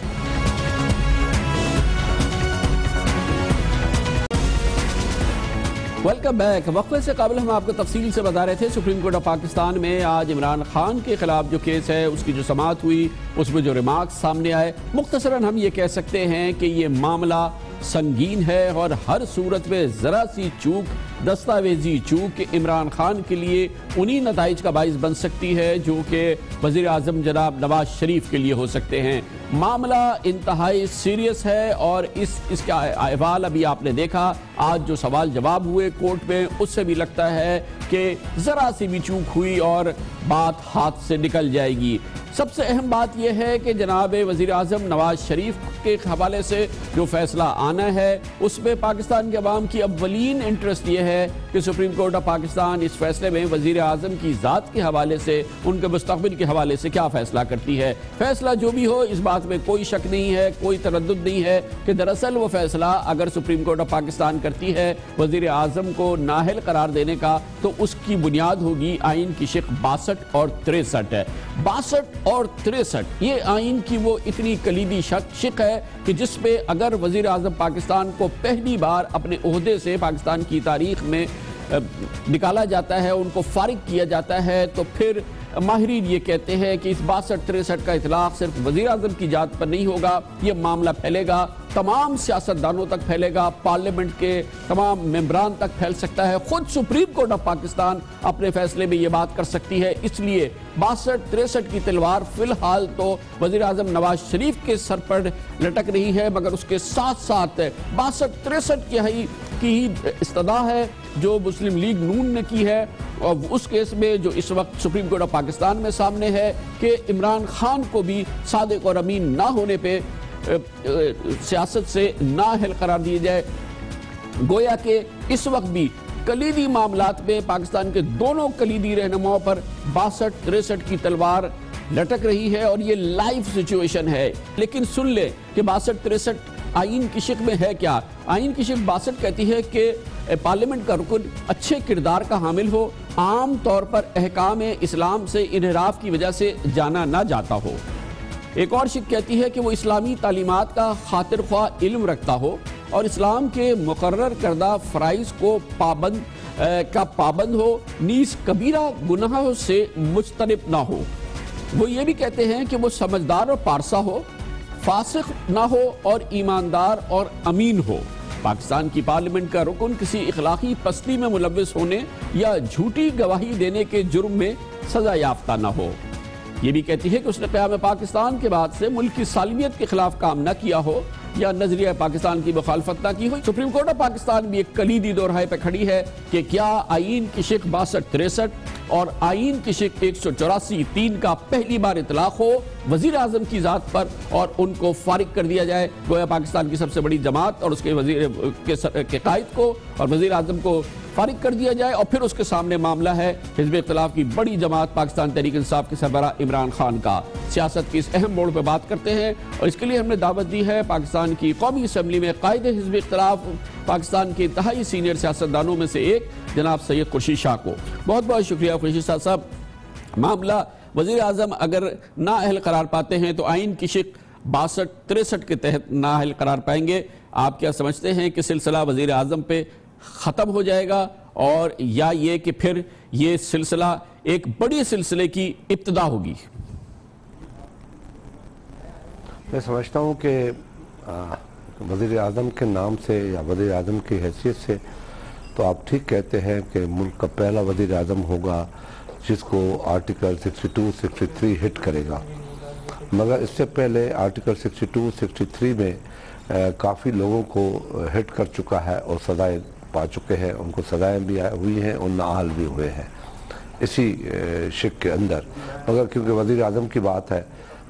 Welcome back. وقفے سے قبل ہم آپ کو تفصیل سے بتا رہے تھے سپریم کورٹ آف پاکستان میں آج عمران خان کے خلاف جو کیس ہے اس کی جو سماعت ہوئی اس میں جو ریمارکس سامنے آئے، مختصراً ہم یہ کہہ سکتے ہیں کہ یہ معاملہ سنگین ہے اور ہر صورت میں ذرا سی چوک، دستاویزی چوک عمران خان کے لیے انہی نتائج کا باعث بن سکتی ہے جو کہ وزیر اعظم جناب نواز شریف کے لیے ہو سکتے ہیں۔ معاملہ انتہائی سیریس ہے اور اس کا احوال ابھی آپ نے دیکھا، آج جو سوال جواب ہوئے کورٹ میں اس سے بھی لگتا ہے کہ ذرا سی بھی چوک ہوئی اور بات ہاتھ سے نکل جائے گی۔ سب سے اہم بات یہ ہے کہ جناب وزیر اعظم نواز شریف کے حوالے سے جو فیصلہ آنا ہے اس میں پاکستان کے عوام کی اولین انٹرسٹ یہ ہے کہ سپریم کورٹ آف پاکستان اس فیصلے میں وزیر اعظم کی ذات کے حوالے سے، ان کے مستقبل کے حوالے سے کیا فیصلہ کرتی ہے۔ فیصلہ جو بھی ہو اس بات میں کوئی شک نہیں ہے، کوئی تردد نہیں ہے کہ دراصل وہ فیصلہ اگر سپریم کورٹ آف پاکستان کرتی ہے وزیر اعظم کو نااہل قرار دینے کا تو اس کی بنیاد ہوگی آئین کی شق 62 اور 63 ہے۔ 62 اور 63 یہ آئین کی وہ اتنی کلیدی شق ہے کہ جس پہ اگر وزیر اعظم پاکستان کو پہلی بار اپنے عہدے سے پاکستان کی تاریخ میں نکالا جاتا ہے، ان کو فارغ کیا جاتا ہے، تو پھر ماہرین یہ کہتے ہیں کہ اس 62-63 کا اطلاق صرف وزیر اعظم کی ذات پر نہیں ہوگا، یہ معاملہ پھیلے گا، تمام سیاستدانوں تک پھیلے گا، پارلیمنٹ کے تمام ممبران تک پھیل سکتا ہے، خود سپریم کورٹ آف پاکستان اپنے فیصلے میں یہ بات کر سکتی ہے۔ اس لیے 62-63 کی تلوار فی الحال تو وزیر اعظم نواز شریف کے سر پر لٹک رہی ہے، مگر اس کے ساتھ ساتھ 62-63 کی استدعا ہے جو مسلم لیگ نون نے کی ہے، اور اس کیس میں جو اس وقت سپریم کورٹ آف پاکستان میں سامنے ہے کہ عمران خان کو بھی صادق اور امین نہ ہونے پہ سیاست سے نااہل قرار دیا جائے۔ گویا کہ اس وقت بھی کلیدی معاملات میں پاکستان کے دونوں کلیدی رہنماؤں پر 62-63 کی تلوار لٹک رہی ہے، اور یہ لائیو سچویشن ہے۔ لیکن سن لیں کہ 62-63 آئین کی شق میں ہے کیا۔ آئین کی شق 62 کہتی ہے کہ پارلیمنٹ کا رکن اچھے کردار کا حامل ہو، عام طور پر احکام اسلام سے انحراف کی وجہ سے جانا نہ جاتا ہو۔ ایک اور شق کہتی ہے کہ وہ اسلامی تعلیمات کا خاطر خواہ علم رکھتا ہو اور اسلام کے مقرر کردہ فرائض کو پابند ہو، نیز کبیرہ گناہوں سے مجتنب نہ ہو۔ وہ یہ بھی کہتے ہیں کہ وہ سمجھدار اور پارسا ہو، فاسق نہ ہو اور ایماندار اور امین ہو۔ پاکستان کی پارلیمنٹ کا رکن کسی اخلاقی پستی میں ملوث ہونے یا جھوٹی گواہی دینے کے جرم میں سزا یافتہ نہ ہو۔ یہ بھی کہتی ہے کہ اس نے قیام پاکستان کے بعد سے ملک کی سالمیت کے خلاف کام نہ کیا ہو یا نظریہ پاکستان کی مخالفت نہ کی ہو۔ سپریم کورٹ آف پاکستان بھی ایک کلیدی دورہائے پہ کھڑی ہے کہ کیا آئین کی شق 62-63 اور آئین کی شق 184(3) کا پہلی بار اطلاق ہو وزیر اعظم کی ذات پر اور ان کو فارغ کر دیا جائے۔ گویا پاکستان کی سب سے بڑی جماعت اور اس کے وزیر کے قائد کو اور وزیر اعظم کو فارغ کر دیا جائے، اور پھر اس کے سامنے معاملہ ہے حزب اختلاف کی بڑی جماعت پاکستان تحریک انصاف کے سربراہ عمران خان کا۔ سیاست کی اس اہم موڑ پہ بات کرتے ہیں، اور اس کے لیے ہم نے دعوت دی ہے پاکستان کی قومی اسمبلی میں قائد حزب اختلاف، پاکستان کے انتہائی سینئر سیاستدانوں میں سے ایک جناب سید خورشید شاہ کو۔ بہت بہت شکریہ خورشید شاہ صاحب۔ معاملہ وزیر اعظم اگر نااہل قرار پاتے ہیں تو آئین کی شق 62-63 کے تحت نااہل قرار پائیں گے۔ آپ کیا سمجھتے ہیں کہ سلسلہ وزیر اعظم پہ ختم ہو جائے گا، اور یا یہ کہ پھر یہ سلسلہ ایک بڑی سلسلے کی ابتدا ہوگی؟ میں سمجھتا ہوں کہ وزیر اعظم کے نام سے یا وزیر اعظم کی حیثیت سے تو آپ ٹھیک کہتے ہیں کہ ملک کا پہلا وزیر اعظم ہوگا جس کو آرٹیکل 62-63 ہٹ کرے گا، مگر اس سے پہلے آرٹیکل 62-63 میں کافی لوگوں کو ہٹ کر چکا ہے اور سزائیں پا چکے ہیں، ان کو سزائیں بھی ہوئی ہیں اور نااہل بھی ہوئے ہیں اسی شق کے اندر۔ مگر کیونکہ وزیر اعظم کی بات ہے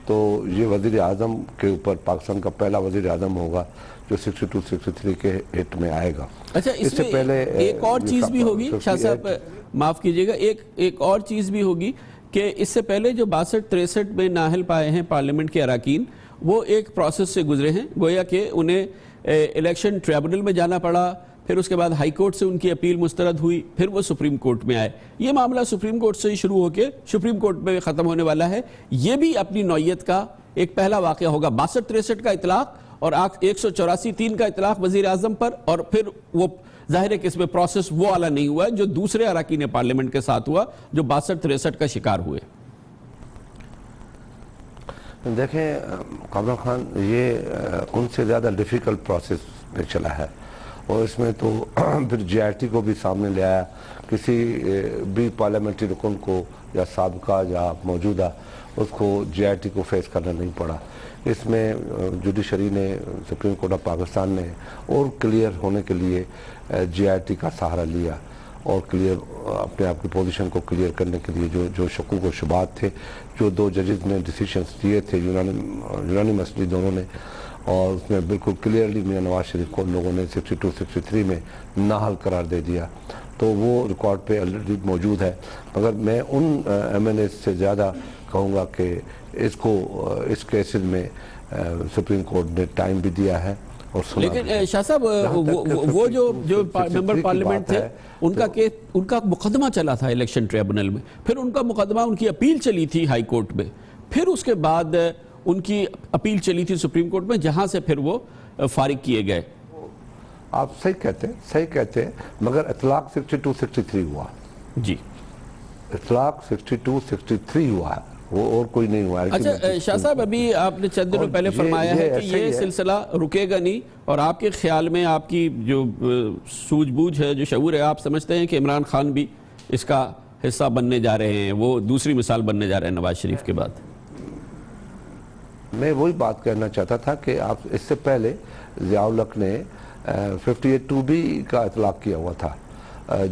تو یہ وزیر اعظم کے اوپر پاکستان کا پہلا وزیر اعظم ہوگا جو 62-63 کے ہٹ میں آئے گا۔ اچھا، اس سے پہلے ایک اور چیز بھی ہوگی، شاہ صاحب معاف کیجئے گا، ایک اور چیز بھی ہوگی کہ اس سے پہلے جو 62-63 میں نااہل پائے ہیں پارلیمنٹ کے اراکین، وہ ایک پروسیس سے گزرے ہیں، گویا کہ انہیں الیکشن ٹریبونل میں جانا پڑا، پھر اس کے بعد ہائی کورٹ سے ان کی اپیل مسترد ہوئی، پھر وہ سپریم کورٹ میں آئے۔ یہ معاملہ سپریم کورٹ سے ہی شروع ہو کے سپریم کورٹ میں ختم ہونے والا ہے۔ یہ بھی اپنی نوعیت کا ایک پہلا واقعہ ہوگا۔ 62-63 کا اطلاق اور 184(3) کا اطلاق وزیر اعظم پر، اور پھر وہ ظاہر ہے کہ اس میں پروسیس وہ والا نہیں ہوا جو دوسرے اراکین پارلیمنٹ کے ساتھ ہوا جو 62-63 کا شکار ہوئے۔ دیکھیں کامران خان، یہ ان سے زیادہ ڈیفیکلٹ پروسیس میں چلا ہے، اور اس میں تو پھر جے آئی ٹی کو بھی سامنے لے آیا، کسی بھی پارلیمنٹری رکن کو یا سابقہ یا موجودہ اس کو جے آئی ٹی کو فیس کرنا نہیں پڑا۔ اس میں جوڈیشری نے، سپریم کورٹ آف پاکستان نے اور کلیئر ہونے کے لیے جے آئی ٹی کا سہارا لیا، اور اپنے آپ کی پوزیشن کو کلیئر کرنے کے لیے جو شکوک و شبہات تھے، جو دو ججز نے ڈیسیشنز دیے تھے یونانیمسلی دونوں نے، اور اس میں بالکل کلیئرلی میاں نواز شریف کو لوگوں نے 62-63 میں نااہل قرار دے دیا، تو وہ ریکارڈ پہ آلریڈی موجود ہے۔ مگر میں ان ایم این اے سے زیادہ کہوں گا کہ اس کیسز میں سپریم کورٹ نے ٹائم بھی دیا ہے، اور سنا. لیکن شاہ صاحب وہ جو ممبر پارلیمنٹ تھے ان کا مقدمہ چلا تھا الیکشن ٹریبونل میں, پھر ان کا مقدمہ, ان کی اپیل چلی تھی ہائی کورٹ میں, پھر اس کے بعد ان کی اپیل چلی تھی سپریم کورٹ میں, جہاں سے پھر وہ فارغ کیے گئے. آپ صحیح کہتے ہیں مگر اطلاق 62-63 ہوا. جی اطلاق 62-63 ہوا ہے, وہ اور کوئی نہیں ہوا ہے. اچھا شاہ صاحب, ابھی آپ نے چند دنوں پہلے فرمایا ہے کہ یہ سلسلہ رکے گا نہیں, اور آپ کے خیال میں, آپ کی جو سوجھ بوجھ ہے, جو شعور ہے, آپ سمجھتے ہیں کہ عمران خان بھی اس کا حصہ بننے جا رہے ہیں, وہ دوسری مثال بننے جا رہے ہیں نواز شریف کے بعد؟ میں وہی بات کہنا چاہتا تھا کہ آپ اس سے پہلے ضیاء الحق نے 58(2) کا اطلاق کیا ہوا تھا.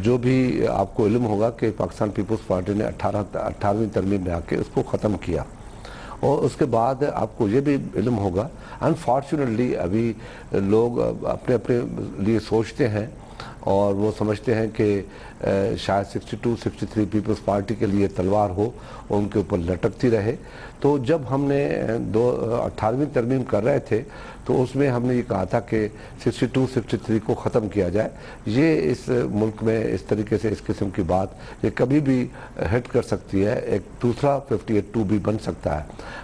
جو بھی آپ کو علم ہوگا کہ پاکستان پیپلز پارٹی نے 18ویں ترمیم میں آ کے اس کو ختم کیا, اور اس کے بعد آپ کو یہ بھی علم ہوگا انفارچونیٹلی ابھی لوگ اپنے لیے سوچتے ہیں اور وہ سمجھتے ہیں کہ شاید 62-63 پیپلز پارٹی کے لیے تلوار ہو اور ان کے اوپر لٹکتی رہے. تو جب ہم نے 18ویں ترمیم کر رہے تھے تو اس میں ہم نے یہ کہا تھا کہ 62-63 کو ختم کیا جائے. یہ اس ملک میں اس طریقے سے اس قسم کی بات یہ کبھی بھی ہٹ کر سکتی ہے, ایک دوسرا 58(2) بھی بن سکتا ہے.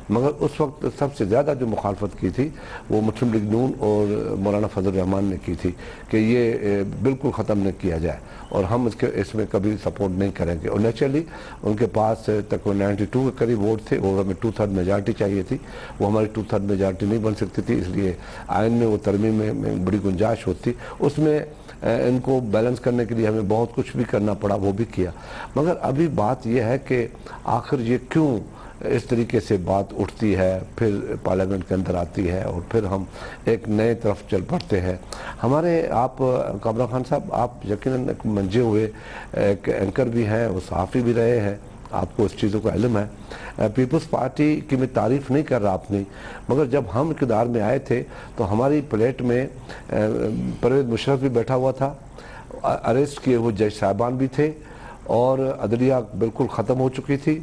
مگر اس وقت سب سے زیادہ جو مخالفت کی تھی وہ مسلم لیگ نون اور مولانا فضل الرحمان نے کی تھی کہ یہ بالکل ختم نہ کیا جائے, اور ہم اس میں کبھی سپورٹ نہیں کریں گے. اور نیچرلی ان کے پاس تقریباً 92 کے قریب ووٹ تھے اور ہمیں 2/3 میجارٹی چاہیے تھی. وہ ہماری 2/3 میجارٹی نہیں بن سکتی تھی, اس لیے آئین میں وہ ترمیم میں بڑی گنجائش ہوتی. اس میں ان کو بیلنس کرنے کے لیے ہمیں بہت کچھ بھی کرنا پڑا, وہ بھی کیا. مگر ابھی بات یہ ہے کہ آخر یہ کیوں اس طریقے سے بات اٹھتی ہے, پھر پارلیمنٹ کے اندر آتی ہے اور پھر ہم ایک نئے طرف چل پڑتے ہیں. ہمارے آپ کامران خان صاحب, آپ یقیناً ایک منجے ہوئے ایک اینکر بھی ہیں, وہ صحافی بھی رہے ہیں, آپ کو اس چیزوں کا علم ہے. پیپلز پارٹی کی میں تعریف نہیں کر رہا اپنی, مگر جب ہم اقتدار میں آئے تھے تو ہماری پلیٹ میں پرویز مشرف بھی بیٹھا ہوا تھا, اریسٹ کیے ہوئے جج صاحبان بھی تھے, اور عدلیہ بالکل ختم ہو چکی تھی.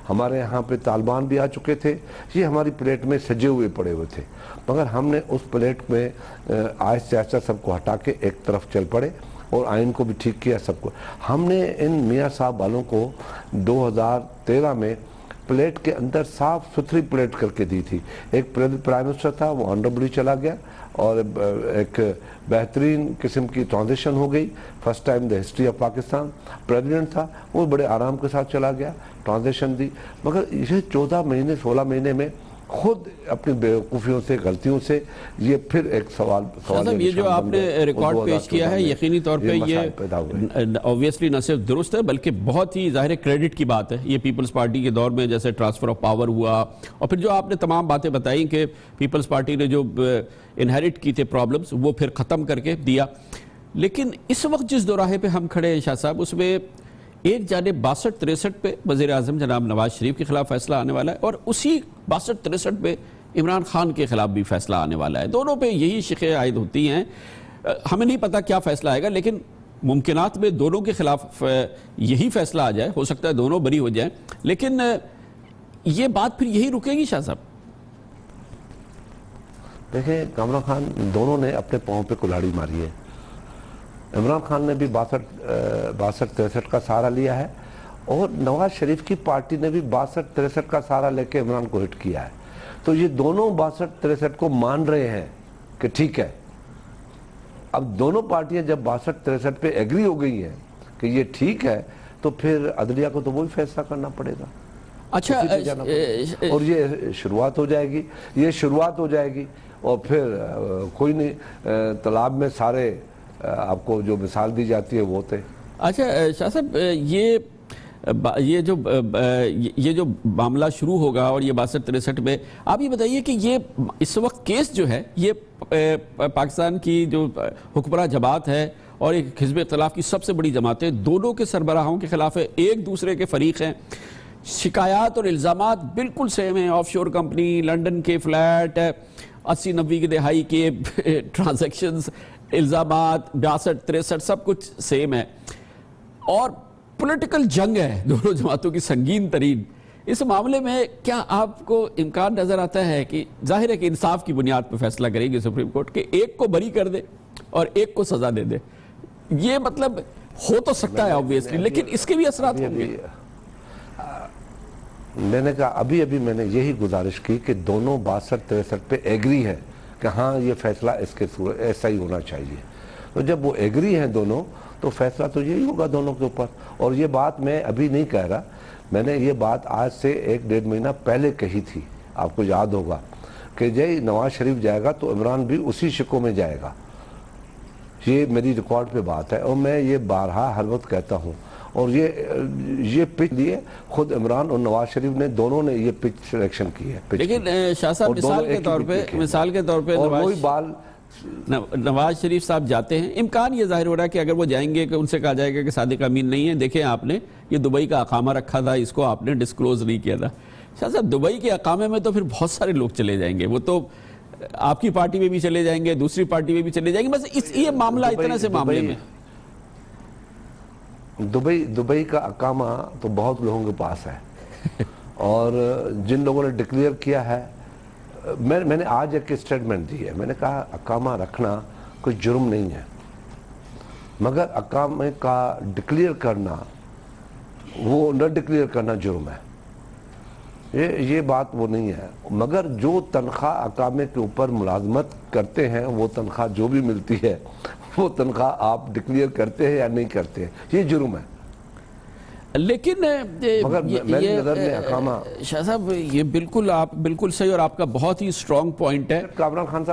ہمارے یہاں پہ طالبان بھی آ چکے تھے. یہ ہماری پلیٹ میں سجے ہوئے پڑے ہوئے تھے, مگر ہم نے اس پلیٹ میں آہستہ آہستہ سب کو ہٹا کے ایک طرف چل پڑے اور آئین کو بھی ٹھیک کیا. سب کو ہم نے ان میاں صاحب والوں کو 2013 میں پلیٹ کے اندر صاف ستھری پلیٹ کر کے دی تھی. ایک پرائم منسٹر تھا, وہ آنریبلی چلا گیا, اور ایک بہترین قسم کی ٹرانزیشن ہو گئی. First time the history of Pakistan. President تھا, وہ بڑے آرام کے ساتھ چلا گیا, ٹرانزیشن دی. مگر یہ 14 مہینے 16 مہینے میں خود اپنی بیوقوفیوں سے, غلطیوں سے, یہ پھر ایک سوال یہ جو آپ نے ریکارڈ پیش کیا ہے یقینی طور پہ یہ obviously نہ صرف درست ہے بلکہ بہت ہی ظاہر کریڈٹ کی بات ہے. یہ پیپلز پارٹی کے دور میں جیسے ٹرانسفر آف پاور ہوا, اور پھر جو آپ نے تمام باتیں بتائیں کہ پیپلز پارٹی نے جو انہیرٹ کی تھے پرابلمز, وہ پھر ختم کر کے دیا. لیکن اس وقت جس دوراہے پہ ہم کھڑے ہیں شاہ صاحب, اس میں ایک جانب 62-63 پہ وزیر اعظم جناب نواز شریف کے خلاف فیصلہ آنے والا ہے, اور اسی 62-63 پہ عمران خان کے خلاف بھی فیصلہ آنے والا ہے. دونوں پہ یہی شقیں عائد ہوتی ہیں. ہمیں نہیں پتا کیا فیصلہ آئے گا, لیکن ممکنات میں دونوں کے خلاف یہی فیصلہ آ جائے. ہو سکتا ہے دونوں بری ہو جائیں, لیکن یہ بات پھر یہی رکے گی شاہ صاحب؟ دیکھیں کامران خان, دونوں نے اپنے پاؤں پہ کلاڑی ماری ہے. عمران خان نے بھی 62-63 کا سہارا لیا ہے, اور نواز شریف کی پارٹی نے بھی 62-63 کا سہارا لے کے عمران کو ہٹ کیا ہے. تو یہ دونوں 62-63 کو مان رہے ہیں کہ ٹھیک ہے. اب دونوں پارٹیاں جب 62-63 پہ ایگری ہو گئی ہیں کہ یہ ٹھیک ہے, تو پھر عدلیہ کو تو وہی فیصلہ کرنا پڑے گا. اچھا, اور یہ شروعات ہو جائے گی, اور پھر کوئی نہیں, طلاب میں سارے آپ کو جو مثال دی جاتی ہے وہ ہوتے. اچھا شاہ صاحب, یہ جو معاملہ شروع ہوگا اور یہ 62-63 میں, آپ یہ بتائیے کہ یہ اس وقت کیس جو ہے یہ پاکستان کی جو حکمراں جماعت ہے اور ایک حزب اختلاف کی سب سے بڑی جماعتیں, دونوں کے سربراہوں کے خلاف ہے, ایک دوسرے کے فریق ہیں. شکایات اور الزامات بالکل سیم ہیں. آف شور کمپنی, لنڈن کے فلیٹ, 80-90 کی دہائی کے ٹرانزیکشنز, الزامات 62-63 سب کچھ سیم ہے, اور پولیٹیکل جنگ ہے دونوں جماعتوں کی سنگین ترین. اس معاملے میں کیا آپ کو امکان نظر آتا ہے کہ ظاہر ہے کہ انصاف کی بنیاد پر فیصلہ کرے گی سپریم کورٹ کہ ایک کو بری کر دے اور ایک کو سزا دے دے؟ یہ مطلب ہو تو سکتا ہے obviously، لیکن اس کے بھی اثرات ہوں گے۔ میں نے کہا ابھی میں نے یہی گزارش کی کہ دونوں 62-63 پہ ایگری ہیں کہ ہاں یہ فیصلہ اس کے ایسا ہی ہونا چاہیے، تو جب وہ ایگری ہیں دونوں تو فیصلہ تو یہی ہوگا دونوں کے اوپر۔ اور یہ بات میں ابھی نہیں کہہ رہا، میں نے یہ بات آج سے 1-1.5 مہینہ پہلے کہی تھی، آپ کو یاد ہوگا کہ نواز شریف جائے گا تو عمران بھی اسی شکوں میں جائے گا، یہ میری ریکارڈ پہ بات ہے اور میں یہ بارہا ہر وقت کہتا ہوں۔ اور یہ پچ لیے خود عمران اور نواز شریف نے دونوں نے یہ پچ سلیکشن کی ہے۔ لیکن شاہ صاحب مثال کے طور پہ نواز شریف صاحب جاتے ہیں، امکان یہ ظاہر ہو رہا ہے کہ اگر وہ جائیں گے کہ ان سے کہا جائے گا کہ صادق امین نہیں ہے، دیکھیں آپ نے یہ دبئی کا اقامہ رکھا تھا، اس کو آپ نے ڈسکلوز نہیں کیا تھا۔ شاہ صاحب دبئی کے اقامے میں تو پھر بہت سارے لوگ چلے جائیں گے، وہ تو آپ کی پارٹی میں بھی چلے جائیں گے، دوسری پارٹی میں بھی چلے جائیں گے، بس یہ معاملہ اتنا سے معاملے میں دبئی کا اقامہ تو بہت لوگوں کے پاس ہے اور جن لوگوں نے ڈکلیئر کیا ہے، میں نے آج ایک اسٹیٹمنٹ دی ہے، میں نے کہا اقامہ رکھنا کوئی جرم نہیں ہے، مگر اقامے کا ڈکلیئر کرنا، وہ نہ ڈکلیئر کرنا جرم ہے، یہ بات وہ نہیں ہے۔ مگر جو تنخواہ اقامے کے اوپر ملازمت کرتے ہیں، وہ تنخواہ جو بھی ملتی ہے وہ تنخواہ آپ ڈکلیئر کرتے ہیں یا نہیں کرتے ہیں، یہ جرم ہے۔ لیکن مگر میری نظر میں اقامہ شاہ صاحب یہ بالکل صحیح اور آپ کا بہت ہی سٹرونگ پوائنٹ ہے۔ کامران خان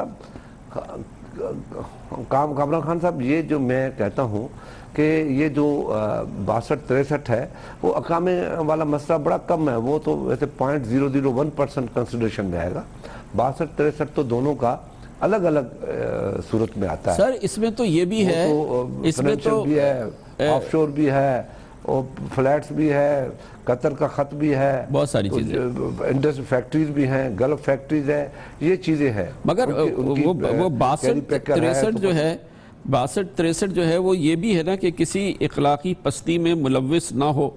صاحب یہ جو میں کہتا ہوں کہ یہ جو 62-63 ہے وہ اقامے والا مسئلہ بڑا کم ہے، وہ تو ویسے 0.001% کنسیڈریشن میں آئے گا۔ 62-63 تو دونوں کا الگ الگ صورت میں آتا ہے۔ سر اس میں تو یہ بھی ہے، اس میں تو بھی ہے، آف شور بھی ہے، اور فلیٹس بھی ہے، قطر کا خط بھی ہے، بہت ساری چیزیں، انڈسٹری فیکٹریز بھی ہیں، گلف فیکٹریز ہیں، یہ چیزیں ہیں۔ مگر وہ 62-63 جو ہے 62-63 جو ہے وہ یہ بھی ہے نا کہ کسی اخلاقی پستی میں ملوث نہ ہو،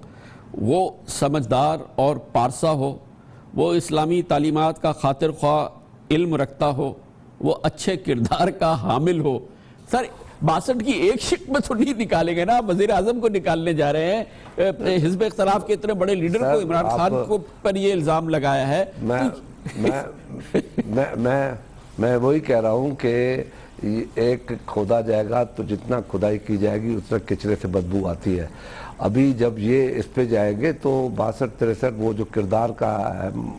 وہ سمجھدار اور پارسا ہو، وہ اسلامی تعلیمات کا خاطر خواہ علم رکھتا ہو، وہ اچھے کردار کا حامل ہو۔ سر 62 کی ایک شک میں تو نہیں نکالیں گے نا، وزیر اعظم کو نکالنے جا رہے ہیں، حزب اختلاف کے اتنے بڑے لیڈر کو، عمران خان کو پر یہ الزام لگایا ہے۔ میں وہی کہہ رہا ہوں کہ ایک کھودا جائے گا تو جتنا کھدائی کی جائے گی اتنا کچرے سے بدبو آتی ہے۔ ابھی جب یہ اس پہ جائیں گے تو 62-63 وہ جو کردار کا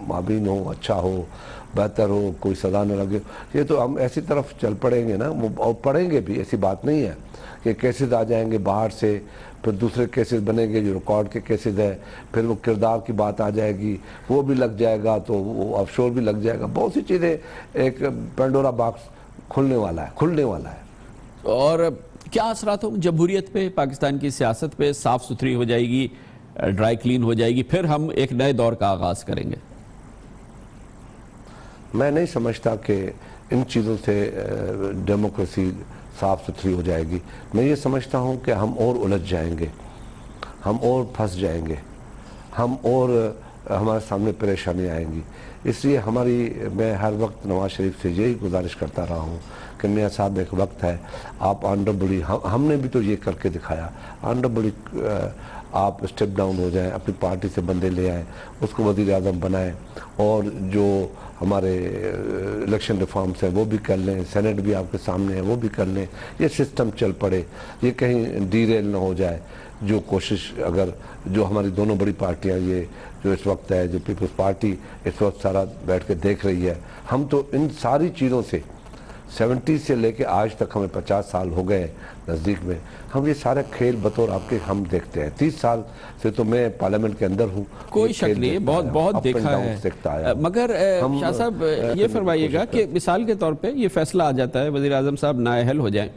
مابین ہو، اچھا ہو، بہتر ہو، کوئی سزا نہ لگے، یہ تو ہم ایسی طرف چل پڑیں گے نا، اور پڑھیں گے بھی، ایسی بات نہیں ہے کہ کیسز آ جائیں گے باہر سے، پھر دوسرے کیسز بنیں گے جو ریکارڈ کے کیسز ہیں، پھر وہ کردار کی بات آ جائے گی، وہ بھی لگ جائے گا، تو وہ آف شور بھی لگ جائے گا، بہت سی چیزیں، ایک پینڈورا باکس کھلنے والا ہے۔ اور کیا اثرات ہوں جمہوریت پہ، پاکستان کی سیاست پہ؟ صاف ستھری ہو جائے گی، ڈرائی کلین ہو جائے گی، پھر ہم ایک نئے دور کا آغاز کریں گے؟ میں نہیں سمجھتا کہ ان چیزوں سے ڈیموکریسی صاف ستھری ہو جائے گی۔ میں یہ سمجھتا ہوں کہ ہم اور الجھ جائیں گے، ہم اور پھنس جائیں گے، ہم اور ہمارے سامنے پریشانی آئیں گی۔ اس لیے میں ہر وقت نواز شریف سے یہی گزارش کرتا رہا ہوں کہ میاں صاحب ایک وقت ہے، آپ آنریبلی، ہم نے بھی تو یہ کر کے دکھایا، آنریبلی آپ اسٹیپ ڈاؤن ہو جائیں، اپنی پارٹی سے بندے لے آئیں، اس کو وزیر اعظم بنائیں، اور جو ہمارے الیکشن ریفارمز ہیں وہ بھی کر لیں، سینٹ بھی آپ کے سامنے ہے وہ بھی کر لیں، یہ سسٹم چل پڑے، یہ کہیں ڈی ریل نہ ہو جائے۔ جو کوشش اگر جو ہماری دونوں بڑی پارٹیاں، یہ جو اس وقت ہے، جو پیپلز پارٹی اس وقت سارا بیٹھ کے دیکھ رہی ہے، ہم تو ان ساری چیزوں سے 70 سے لے کے آج تک ہمیں 50 سال ہو گئے نزدیک میں، ہم یہ سارے کھیل بطور آپ کے ہم دیکھتے ہیں۔ 30 سال سے تو میں پارلیمنٹ کے اندر ہوں، کوئی شک نہیں، بہت دیکھا ہے۔ مگر شاہ صاحب یہ فرمائیے گا کہ مثال کے طور پہ یہ فیصلہ آ جاتا ہے وزیر اعظم صاحب نااہل ہو جائیں،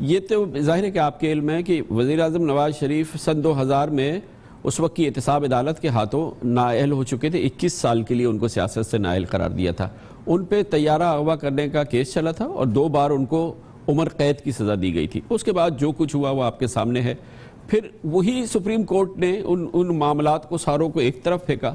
یہ تو ظاہر ہے کہ آپ کے علم ہے کہ وزیر اعظم نواز شریف سن 2000 میں اس وقت کی احتساب عدالت کے ہاتھوں نااہل ہو چکے تھے، 21 سال کے لیے ان کو سیاست سے نااہل قرار دیا تھا، ان پہ طیارہ اغوا کرنے کا کیس چلا تھا اور 2 بار ان کو عمر قید کی سزا دی گئی تھی۔ اس کے بعد جو کچھ ہوا وہ آپ کے سامنے ہے۔ پھر وہی سپریم کورٹ نے ان معاملات کو ساروں کو ایک طرف پھینکا،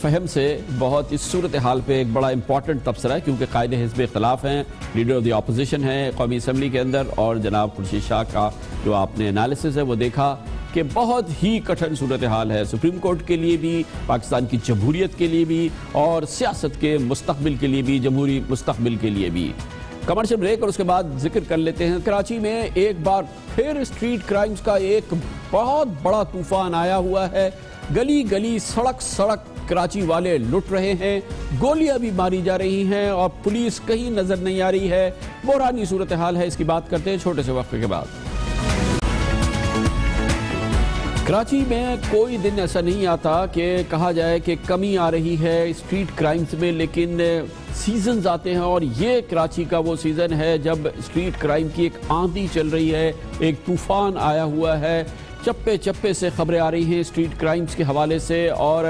فہم سے بہت اس صورتحال پہ ایک بڑا امپورٹنٹ تبصرہ ہے، کیونکہ قائد حزب اختلاف ہیں، لیڈر آف دی اپوزیشن ہے قومی اسمبلی کے اندر، اور جناب خورشید شاہ کا جو آپ نے انالیسس ہے وہ دیکھا کہ بہت ہی کٹھن صورتحال ہے سپریم کورٹ کے لیے بھی، پاکستان کی جمہوریت کے لیے بھی، اور سیاست کے مستقبل کے لیے بھی، جمہوری مستقبل کے لیے بھی۔ کمرشل بریک اور اس کے بعد ذکر کر لیتے ہیں، کراچی میں ایک بار پھر اسٹریٹ کرائمز کا ایک بہت بڑا طوفان آیا ہوا ہے۔ گلی گلی سڑک سڑک کراچی والے لٹ رہے ہیں، گولیاں بھی ماری جا رہی ہیں اور پولیس کہیں نظر نہیں آ رہی ہے۔ بحرانی صورتحال ہے، اس کی بات کرتے ہیں چھوٹے سے وقفے کے بعد۔ کراچی میں کوئی دن ایسا نہیں آتا کہ کہا جائے کہ کمی آ رہی ہے اسٹریٹ کرائمز میں، لیکن سیزنز آتے ہیں اور یہ کراچی کا وہ سیزن ہے جب اسٹریٹ کرائم کی ایک آندھی چل رہی ہے، ایک طوفان آیا ہوا ہے۔ چپے چپے سے خبریں آ رہی ہیں اسٹریٹ کرائمز کے حوالے سے، اور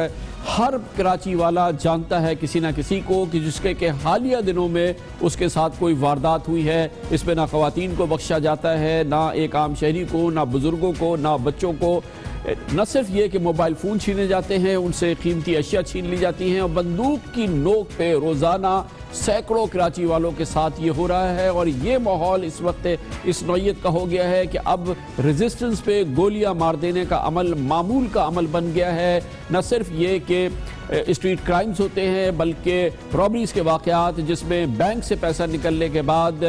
ہر کراچی والا جانتا ہے کسی نہ کسی کو کہ جس کے حالیہ دنوں میں اس کے ساتھ کوئی واردات ہوئی ہے۔ اس میں نہ خواتین کو بخشا جاتا ہے، نہ ایک عام شہری کو، نہ بزرگوں کو، نہ بچوں کو۔ نہ صرف یہ کہ موبائل فون چھینے جاتے ہیں، ان سے قیمتی اشیاء چھین لی جاتی ہیں، اور بندوق کی نوک پہ روزانہ سینکڑوں کراچی والوں کے ساتھ یہ ہو رہا ہے۔ اور یہ ماحول اس وقت اس نوعیت کا ہو گیا ہے کہ اب ریزسٹنس پہ گولیاں مار دینے کا عمل معمول کا عمل بن گیا ہے۔ نہ صرف یہ کہ اسٹریٹ کرائمز ہوتے ہیں، بلکہ رابریز کے واقعات جس میں بینک سے پیسہ نکلنے کے بعد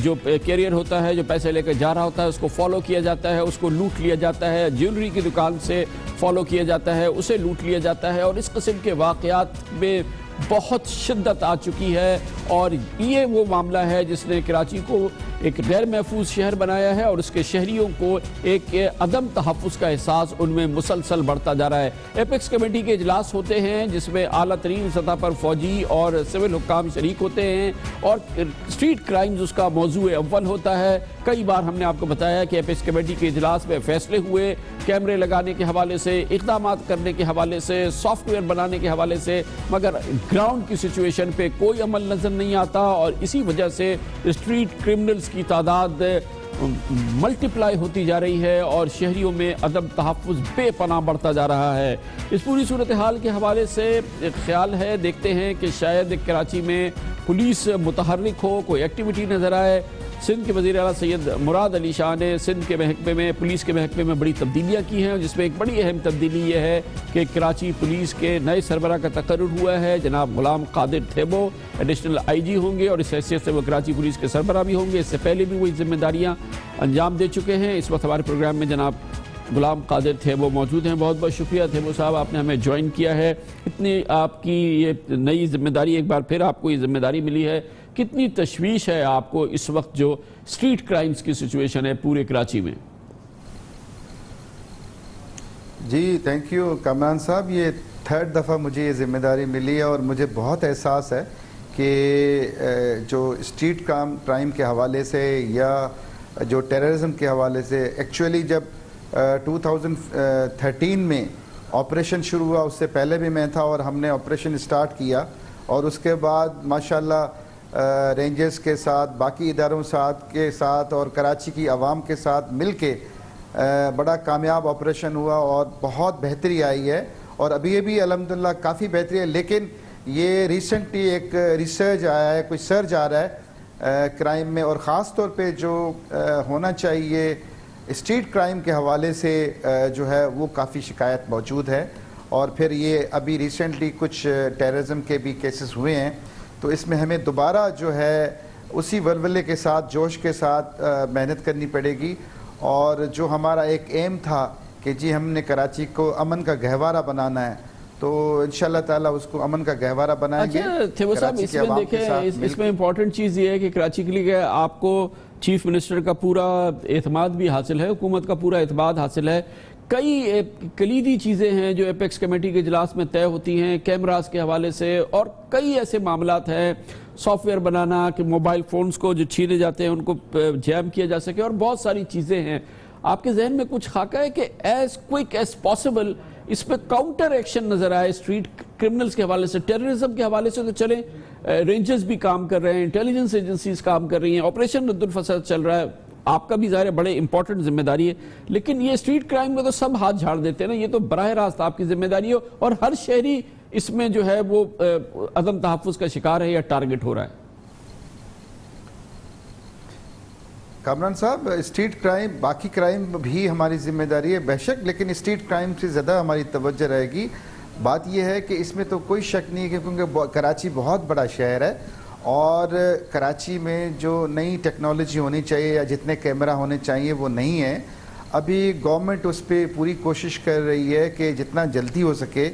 جو کیریئر ہوتا ہے، جو پیسے لے کے جا رہا ہوتا ہے، اس کو فالو کیا جاتا ہے، اس کو لوٹ لیا جاتا ہے، جیولری کی دکان سے فالو کیا جاتا ہے، اسے لوٹ لیا جاتا ہے، اور اس قسم کے واقعات میں بہت شدت آ چکی ہے۔ اور یہ وہ معاملہ ہے جس نے کراچی کو ایک غیر محفوظ شہر بنایا ہے، اور اس کے شہریوں کو ایک عدم تحفظ کا احساس ان میں مسلسل بڑھتا جا رہا ہے۔ ایپیکس کمیٹی کے اجلاس ہوتے ہیں جس میں اعلیٰ ترین سطح پر فوجی اور سول حکام شریک ہوتے ہیں، اور اسٹریٹ کرائمز اس کا موضوع اول ہوتا ہے۔ کئی بار ہم نے آپ کو بتایا کہ ایپیکس کمیٹی کے اجلاس میں فیصلے ہوئے کیمرے لگانے کے حوالے سے، اقدامات کرنے کے حوالے سے، سافٹ ویئر بنانے کے حوالے سے، مگر گراؤنڈ کی سچویشن پہ کوئی عمل نظر نہیں آتا، اور اسی وجہ سے اسٹریٹ کرمنلز کی تعداد ملٹیپلائی ہوتی جا رہی ہے، اور شہریوں میں عدم تحفظ بے پناہ بڑھتا جا رہا ہے۔ اس پوری صورتحال کے حوالے سے ایک خیال ہے، دیکھتے ہیں کہ شاید کراچی میں پولیس متحرک ہو، کوئی ایکٹیویٹی نظر آئے۔ سندھ کے وزیر اعلیٰ سید مراد علی شاہ نے سندھ کے محکمے میں، پولیس کے محکمے میں بڑی تبدیلیاں کی ہیں، جس میں ایک بڑی اہم تبدیلی یہ ہے کہ کراچی پولیس کے نئے سربراہ کا تقرر ہوا ہے۔ جناب غلام قادر تھیبو ایڈیشنل آئی جی ہوں گے، اور اس حیثیت سے وہ کراچی پولیس کے سربراہ بھی ہوں گے۔ اس سے پہلے بھی وہی ذمہ داریاں انجام دے چکے ہیں۔ اس وقت ہمارے پروگرام میں جناب غلام قادر تھیبو موجود ہیں۔ بہت بہت شکریہ تھیبو صاحب، آپ نے ہمیں جوائن کیا ہے۔ اتنی آپ کی یہ نئی ذمہ داری، ایک بار پھر آپ کو یہ ذمہ داری ملی ہے، کتنی تشویش ہے آپ کو اس وقت جو اسٹریٹ کرائمز کی سچویشن ہے پورے کراچی میں؟ جی تھینک یو کامران صاحب، یہ تھرڈ دفعہ مجھے یہ ذمہ داری ملی ہے، اور مجھے بہت احساس ہے کہ جو اسٹریٹ کرائم کے حوالے سے یا جو ٹیررزم کے حوالے سے، ایکچولی جب 2013 میں آپریشن شروع ہوا، اس سے پہلے بھی میں تھا، اور ہم نے آپریشن اسٹارٹ کیا، اور اس کے بعد ماشاءاللہ رینجرز کے ساتھ، باقی اداروں کے ساتھ اور کراچی کی عوام کے ساتھ مل کے بڑا کامیاب آپریشن ہوا، اور بہت بہتری آئی ہے، اور ابھی یہ بھی الحمدللہ کافی بہتری ہے۔ لیکن یہ ریسنٹلی ایک ریسرچ آیا ہے، کوئی سرج آ رہا ہے کرائم میں، اور خاص طور پہ جو ہونا چاہیے اسٹریٹ کرائم کے حوالے سے جو ہے وہ کافی شکایت موجود ہے، اور پھر یہ ابھی ریسنٹلی کچھ ٹیررزم کے بھی کیسز ہوئے ہیں، تو اس میں ہمیں دوبارہ جو ہے اسی ولولے کے ساتھ، جوش کے ساتھ محنت کرنی پڑے گی، اور جو ہمارا ایک ایم تھا کہ جی ہم نے کراچی کو امن کا گہوارہ بنانا ہے، تو انشاءاللہ تعالیٰ اس کو امن کا گہوارہ بنائیں گے۔ تھیبو صاحب، اس میں دیکھیں، اس میں امپورٹنٹ چیز یہ ہے کہ کراچی کے لیے آپ کو چیف منسٹر کا پورا اعتماد بھی حاصل ہے، حکومت کا پورا اعتماد حاصل ہے۔ کئی کلیدی چیزیں ہیں جو ایپیکس کمیٹی کے اجلاس میں طے ہوتی ہیں، کیمراز کے حوالے سے، اور کئی ایسے معاملات ہیں، سافٹ ویئر بنانا کہ موبائل فونز کو جو چھینے جاتے ہیں ان کو جیم کیا جا سکے، اور بہت ساری چیزیں ہیں۔ آپ کے ذہن میں کچھ خاکہ ہے کہ ایز کوئک ایز پاسبل اس پہ کاؤنٹر ایکشن نظر آئے اسٹریٹ کرمنلز کے حوالے سے؟ ٹیررزم کے حوالے سے تو چلیں رینجرز بھی کام کر رہے ہیں، انٹیلیجنس ایجنسیز کام کر رہی ہیں، آپریشن رد الفساد چل رہا ہے، آپ کا بھی ظاہر بڑے امپورٹنٹ ذمہ داری ہے، لیکن یہ اسٹریٹ کرائم میں تو سب ہاتھ جھاڑ دیتے ہیں نا، یہ تو براہ راست آپ کی ذمہ داری ہے، اور ہر شہری اس میں جو ہے وہ عدم تحفظ کا شکار ہے یا ٹارگٹ ہو رہا ہے؟ کامران صاحب، اسٹریٹ کرائم، باقی کرائم بھی ہماری ذمہ داری ہے بے شک، لیکن اسٹریٹ کرائم سے زیادہ ہماری توجہ رہے گی۔ بات یہ ہے کہ اس میں تو کوئی شک نہیں ہے کیونکہ کراچی بہت بڑا شہر ہے اور کراچی میں جو نئی ٹیکنالوجی ہونی چاہیے یا جتنے کیمرہ ہونے چاہیے وہ نہیں ہیں۔ ابھی گورنمنٹ اس پہ پوری کوشش کر رہی ہے کہ جتنا جلدی ہو سکے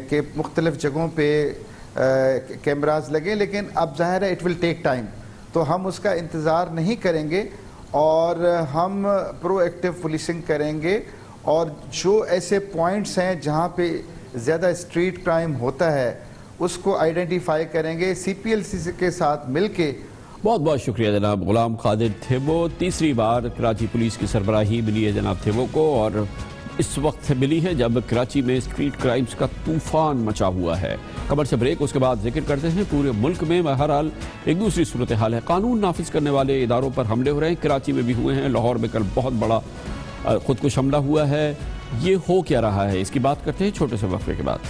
کہ مختلف جگہوں پہ کیمراز لگیں، لیکن اب ظاہر ہے اٹ ول ٹیک ٹائم، تو ہم اس کا انتظار نہیں کریں گے اور ہم پرو ایکٹیو پولیسنگ کریں گے، اور جو ایسے پوائنٹس ہیں جہاں پہ زیادہ اسٹریٹ کرائم ہوتا ہے اس کو آئیڈینٹیفائی کریں گے سی پی ایل سی کے ساتھ مل کے۔ بہت بہت شکریہ جناب غلام قادر تھیبو۔ تیسری بار کراچی پولیس کی سربراہی ملی ہے جناب تھیبو کو، اور اس وقت سے ملی ہے جب کراچی میں اسٹریٹ کرائمز کا طوفان مچا ہوا ہے۔ خبر سے بریک، اس کے بعد ذکر کرتے ہیں پورے ملک میں بہرحال ایک دوسری صورتحال ہے۔ قانون نافذ کرنے والے اداروں پر حملے ہو رہے ہیں، کراچی میں بھی ہوئے ہیں، لاہور میں کل بہت بڑا خودکش حملہ ہوا ہے۔ یہ ہو کیا رہا ہے، اس کی بات کرتے ہیں چھوٹے سے وقفے کے بعد۔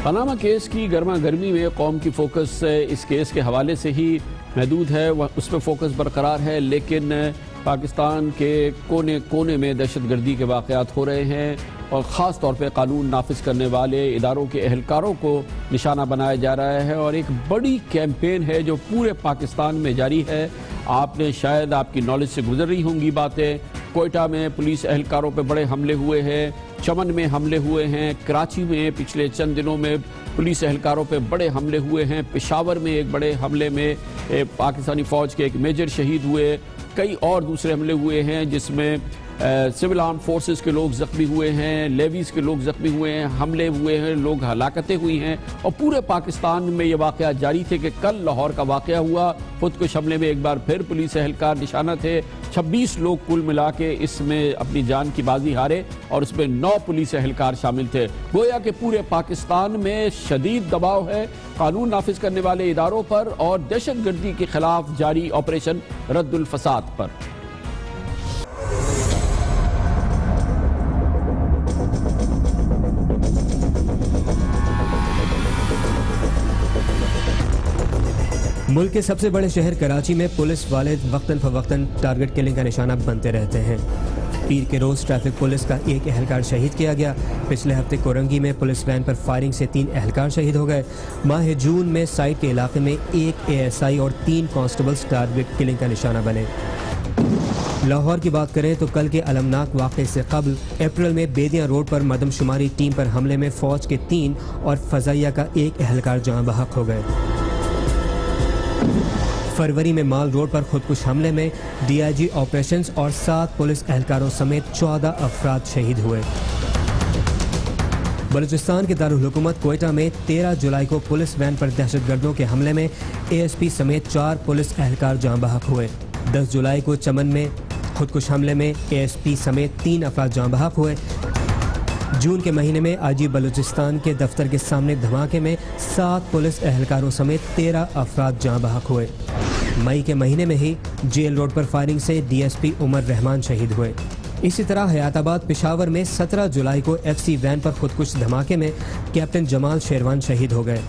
پاناما کیس کی گرما گرمی میں قوم کی فوکس اس کیس کے حوالے سے ہی محدود ہے، اس پہ فوکس برقرار ہے، لیکن پاکستان کے کونے کونے میں دہشت گردی کے واقعات ہو رہے ہیں اور خاص طور پہ قانون نافذ کرنے والے اداروں کے اہلکاروں کو نشانہ بنایا جا رہا ہے، اور ایک بڑی کیمپین ہے جو پورے پاکستان میں جاری ہے۔ آپ نے شاید آپ کی نالج سے گزر رہی ہوں گی باتیں، کوئٹہ میں پولیس اہلکاروں پہ بڑے حملے ہوئے ہیں، چمن میں حملے ہوئے ہیں، کراچی میں پچھلے چند دنوں میں پولیس اہلکاروں پہ بڑے حملے ہوئے ہیں، پشاور میں ایک بڑے حملے میں پاکستانی فوج کے ایک میجر شہید ہوئے، کئی اور دوسرے حملے ہوئے ہیں جس میں سول آرم فورسز کے لوگ زخمی ہوئے ہیں، لیویز کے لوگ زخمی ہوئے ہیں، حملے ہوئے ہیں، لوگ ہلاکتیں ہوئی ہیں، اور پورے پاکستان میں یہ واقعات جاری تھے کہ کل لاہور کا واقعہ ہوا، خودکش حملے میں ایک بار پھر پولیس اہلکار نشانہ تھے، 26 لوگ کل ملا کے اس میں اپنی جان کی بازی ہارے اور اس میں 9 پولیس اہلکار شامل تھے۔ گویا کہ پورے پاکستان میں شدید دباؤ ہے قانون نافذ کرنے والے اداروں پر اور دہشت گردی کے خلاف جاری آپریشن رد الفساد پر۔ ملک کے سب سے بڑے شہر کراچی میں پولیس والے وقتاً فوقتاً ٹارگٹ کلنگ کا نشانہ بنتے رہتے ہیں۔ پیر کے روز ٹریفک پولیس کا ایک اہلکار شہید کیا گیا۔ پچھلے ہفتے کورنگی میں پولیس وین پر فائرنگ سے 3 اہلکار شہید ہو گئے۔ ماہ جون میں سائٹ کے علاقے میں 1 ASI اور 3 کانسٹیبلز ٹارگٹ کلنگ کا نشانہ بنے۔ لاہور کی بات کریں تو کل کے المناک واقعے سے قبل اپریل میں بیدیاں روڈ پر مردم شماری ٹیم پر حملے میں فوج کے 3 اور فضائیہ کا 1 اہلکار جاں بحق ہو گئے۔ فروری میں مال روڈ پر خودکش حملے میں DIG آپریشنز اور 7 پولیس اہلکاروں سمیت 14 افراد شہید ہوئے۔ بلوچستان کے دارالحکومت کوئٹہ میں 13 جولائی کو پولیس وین پر دہشت گردوں کے حملے میں ASP سمیت 4 پولیس اہلکار جاں بحق ہوئے۔ 10 جولائی کو چمن میں خودکش حملے میں ASP سمیت 3 افراد جاں بحق ہوئے۔ جون کے مہینے میں IG بلوچستان کے دفتر کے سامنے دھماکے میں 7 پولیس اہلکاروں سمیت 13 افراد جاں بحق ہوئے۔ مئی کے مہینے میں ہی جیل روڈ پر فائرنگ سے DSP عمر رحمان شہید ہوئے۔ اسی طرح حیات آباد پشاور میں 17 جولائی کو FC وین پر خودکش دھماکے میں کیپٹن جمال شیروان شہید ہو گئے۔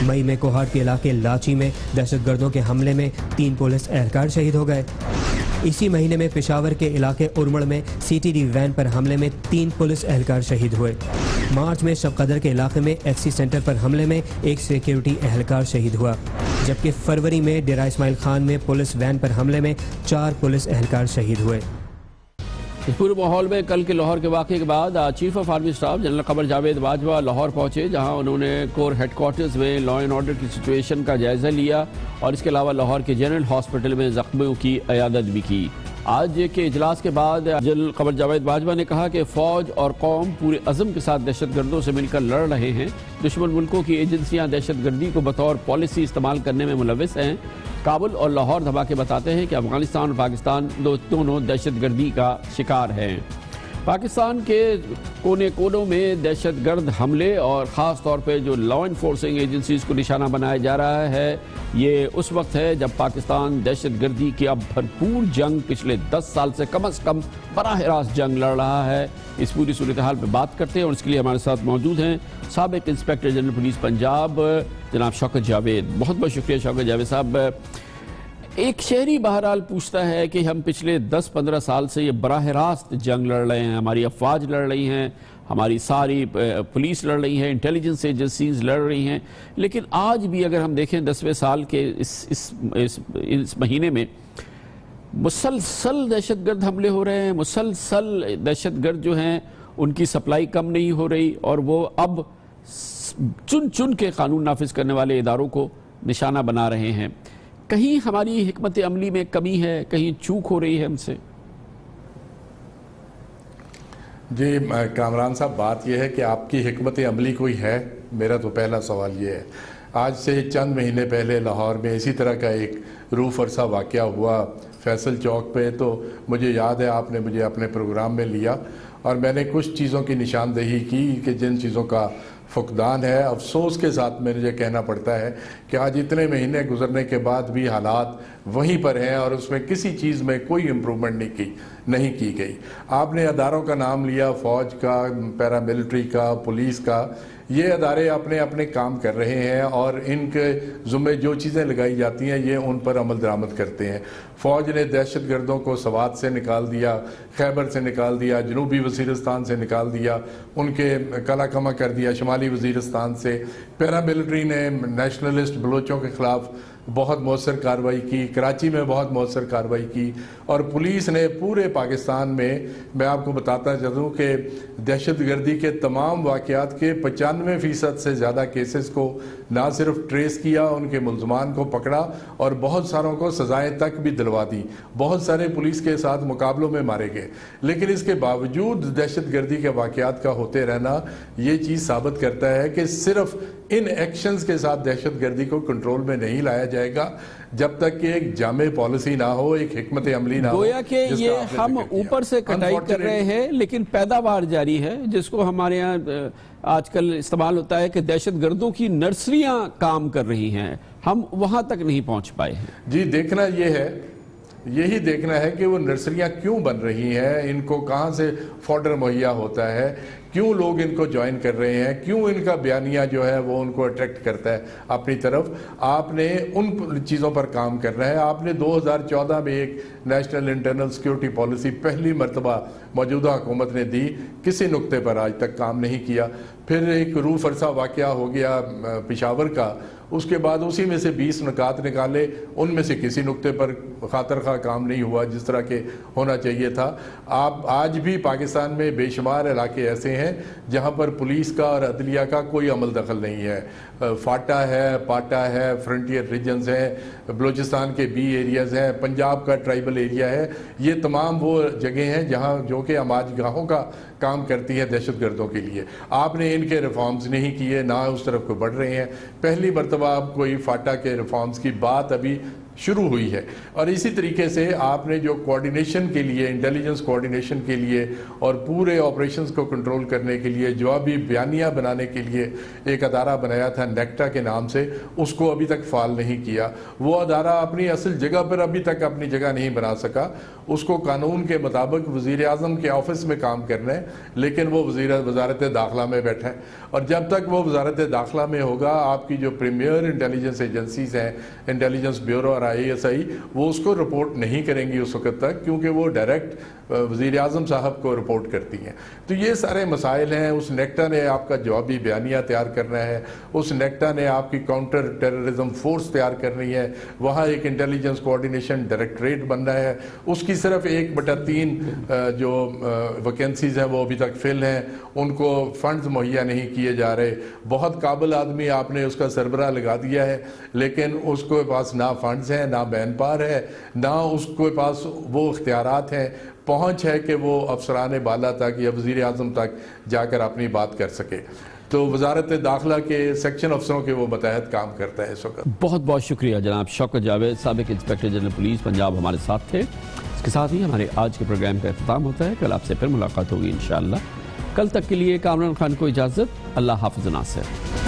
مئی میں کوہاٹ کے علاقے لاچی میں دہشت گردوں کے حملے میں 3 پولیس اہلکار شہید ہو گئے۔ اسی مہینے میں پشاور کے علاقے ارمڑ میں CTD وین پر حملے میں 3 پولیس اہلکار شہید ہوئے۔ مارچ میں شب قدر کے علاقے میں FC سینٹر پر حملے میں 1 سیکیورٹی اہلکار شہید ہوا، جبکہ فروری میں ڈیرہ اسماعیل خان میں پولیس وین پر حملے میں 4 پولیس اہلکار شہید ہوئے۔ اس پورے ماحول میں کل کے لاہور کے واقعے کے بعد chief of army staff general Qamar Javed Bajwa Lahore پہنچے، جہاں انہوں نے کور ہیڈ کوارٹرز میں لا اینڈ آرڈر کی سچویشن کا جائزہ لیا اور اس کے علاوہ لاہور کے جنرل ہاسپٹل میں زخمیوں کی عیادت بھی کی۔ آج کے اجلاس کے بعد جنرل قمر جاوید باجوہ نے کہا کہ فوج اور قوم پورے عزم کے ساتھ دہشت گردوں سے مل کر لڑ رہے ہیں۔ دشمن ملکوں کی ایجنسیاں دہشت گردی کو بطور پالیسی استعمال کرنے میں ملوث ہیں۔ کابل اور لاہور دھماکے بتاتے ہیں کہ افغانستان اور پاکستان دونوں دہشت گردی کا شکار ہیں۔ پاکستان کے کونے کونوں میں دہشت گرد حملے اور خاص طور پہ جو لا انفورسنگ ایجنسیز کو نشانہ بنایا جا رہا ہے، یہ اس وقت ہے جب پاکستان دہشت گردی کی اب بھرپور جنگ پچھلے 10 سال سے کم از کم براہ راست جنگ لڑ رہا ہے۔ اس پوری صورتحال پہ بات کرتے ہیں اور اس کے لیے ہمارے ساتھ موجود ہیں سابق انسپیکٹر جنرل پولیس پنجاب جناب شوکت جاوید۔ بہت بہت شکریہ شوکت جاوید صاحب۔ ایک شہری بہرحال پوچھتا ہے کہ ہم پچھلے 10-15 سال سے یہ براہ راست جنگ لڑ رہے ہیں، ہماری افواج لڑ رہی ہیں، ہماری ساری پولیس لڑ رہی ہے، انٹیلیجنس ایجنسیز لڑ رہی ہیں، لیکن آج بھی اگر ہم دیکھیں 10ویں سال کے اس مہینے میں مسلسل دہشت گرد حملے ہو رہے ہیں، مسلسل دہشت گرد جو ہیں ان کی سپلائی کم نہیں ہو رہی، اور وہ اب چن چن کے قانون نافذ کرنے والے اداروں کو نشانہ بنا رہے ہیں۔ کہیں ہماری حکمت عملی میں کمی ہے، کہیں چوک ہو رہی ہے ہم سے؟ جی کامران صاحب، بات یہ ہے کہ آپ کی حکمت عملی کوئی ہے؟ میرا تو پہلا سوال یہ ہے۔ آج سے چند مہینے پہلے لاہور میں اسی طرح کا ایک روح فرسا واقعہ ہوا فیصل چوک پہ، تو مجھے یاد ہے آپ نے مجھے اپنے پروگرام میں لیا اور میں نے کچھ چیزوں کی نشاندہی کی کہ جن چیزوں کا فقدان ہے۔ افسوس کے ساتھ مجھے کہنا پڑتا ہے کہ آج اتنے مہینے گزرنے کے بعد بھی حالات وہیں پر ہیں اور اس میں کسی چیز میں کوئی امپرومنٹ نہیں کی گئی۔ آپ نے اداروں کا نام لیا، فوج کا، پیراملٹری کا، پولیس کا، یہ ادارے اپنے اپنے کام کر رہے ہیں اور ان کے ذمے جو چیزیں لگائی جاتی ہیں یہ ان پر عمل درآمد کرتے ہیں۔ فوج نے دہشت گردوں کو سوات سے نکال دیا، خیبر سے نکال دیا، جنوبی وزیرستان سے نکال دیا، ان کے کلا کما کر دیا شمالی وزیرستان سے۔ پیراملٹری نے نیشنلسٹ بلوچوں کے خلاف بہت مؤثر کارروائی کی، کراچی میں بہت مؤثر کارروائی کی، اور پولیس نے پورے پاکستان میں آپ کو بتاتا چلوں کہ دہشت گردی کے تمام واقعات کے 95% سے زیادہ کیسز کو نہ صرف ٹریس کیا، ان کے ملزمان کو پکڑا اور بہت ساروں کو سزائیں تک بھی دلوا دی، بہت سارے پولیس کے ساتھ مقابلوں میں مارے گئے۔ لیکن اس کے باوجود دہشت گردی کے واقعات کا ہوتے رہنا یہ چیز ثابت کرتا ہے کہ صرف ان ایکشنز کے ساتھ دہشت گردی کو کنٹرول میں نہیں لایا جائے گا جب تک کہ ایک جامع پالیسی نہ ہو، ایک حکمت عملی نہ ہو۔ گویا کہ یہ ہم اوپر سے کٹائی کر رہے ہیں لیکن پیداوار جاری ہے، جس کو ہمارے ہاں آج کل استعمال ہوتا ہے کہ دہشت گردوں کی نرسریاں کام کر رہی ہیں، ہم وہاں تک نہیں پہنچ پائے ہیں۔ جی دیکھنا یہی دیکھنا ہے کہ وہ نرسریاں کیوں بن رہی ہیں، ان کو کہاں سے فوڈر مہیا ہوتا ہے، کیوں لوگ ان کو جوائن کر رہے ہیں، کیوں ان کا بیانیہ جو ہے وہ ان کو اٹریکٹ کرتا ہے اپنی طرف۔ آپ نے ان چیزوں پر کام کرنا ہے۔ آپ نے 2014 میں ایک نیشنل انٹرنل سیکیورٹی پالیسی پہلی مرتبہ موجودہ حکومت نے دی، کسی نقطے پر آج تک کام نہیں کیا۔ پھر ایک روح فرسا واقعہ ہو گیا پشاور کا، اس کے بعد اسی میں سے 20 نکات نکالے، ان میں سے کسی نقطے پر خاطر خواہ کام نہیں ہوا جس طرح کے ہونا چاہیے تھا۔ آپ آج بھی پاکستان میں بے شمار علاقے ایسے ہیں جہاں پر پولیس کا اور عدلیہ کا کوئی عمل دخل نہیں ہے۔ فاٹا ہے، پاٹا ہے، فرنٹیئر ریجنز ہیں، بلوچستان کے بی ایریاز ہیں، پنجاب کا ٹرائبل ایریا ہے، یہ تمام وہ جگہیں ہیں جہاں جو کہ آماج گاہوں کا کام کرتی ہے دہشت گردوں کے لیے۔ آپ نے ان کے ریفارمز نہیں کیے، نہ اس طرف کو بڑھ رہے ہیں۔ پہلی مرتبہ اب کوئی فاٹا کے ریفارمز کی بات ابھی شروع ہوئی ہے، اور اسی طریقے سے آپ نے جو کوارڈینیشن کے لیے، انٹیلیجنس کوارڈینیشن کے لیے اور پورے آپریشنز کو کنٹرول کرنے کے لیے جوابی بیانیہ بنانے کے لیے ایک ادارہ بنایا تھا نیکٹا کے نام سے، اس کو ابھی تک فعال نہیں کیا۔ وہ ادارہ اپنی اصل جگہ پر ابھی تک اپنی جگہ نہیں بنا سکا۔ اس کو قانون کے مطابق وزیر اعظم کے آفس میں کام کرنا ہے، لیکن وہ وزارت داخلہ میں بیٹھا ہے، اور جب تک وہ وزارت داخلہ میں ہوگا آپ کی جو پریمیئر انٹیلیجنس ایجنسیز ہیں، انٹیلیجنس بیورو اور ISI، وہ اس کو رپورٹ نہیں کریں گی اس وقت تک، کیونکہ وہ ڈائریکٹ وزیر اعظم صاحب کو رپورٹ کرتی ہیں۔ تو یہ سارے مسائل ہیں۔ اس نیکٹا نے آپ کا جوابی بیانیہ تیار کرنا ہے، اس نیکٹا نے آپ کی کاؤنٹر ٹیررزم فورس تیار کرنی ہے، وہاں ایک انٹیلیجنس کوارڈینیشن ڈائریکٹریٹ بننا ہے، اس کی صرف 1/3 جو ویکینسیز ہیں وہ ابھی تک فل ہیں، ان کو فنڈز مہیا نہیں کیے جا رہے۔ بہت قابل آدمی آپ نے اس کا سربراہ لگا دیا ہے، لیکن اس کے پاس نہ فنڈز ہیں، نہ مین پاور ہے، نہ اس کے پاس وہ اختیارات ہیں، پہنچ ہے کہ وہ افسران بالا تک یا وزیر اعظم تک جا کر اپنی بات کر سکے۔ تو وزارت داخلہ کے سیکشن افسروں کے وہ متحد کام کرتا ہے اس وقت. بہت بہت شکریہ جناب شوکت جاوید، سابق انسپیکٹر جنرل پولیس پنجاب، ہمارے ساتھ تھے. اس کے ساتھ ہی ہمارے آج کے پروگرام کا اختتام ہوتا ہے. کل آپ سے پھر ملاقات ہوگی انشاءاللہ. کل تک کے لیے کامران خان کو اجازت. اللہ حافظ ناصر.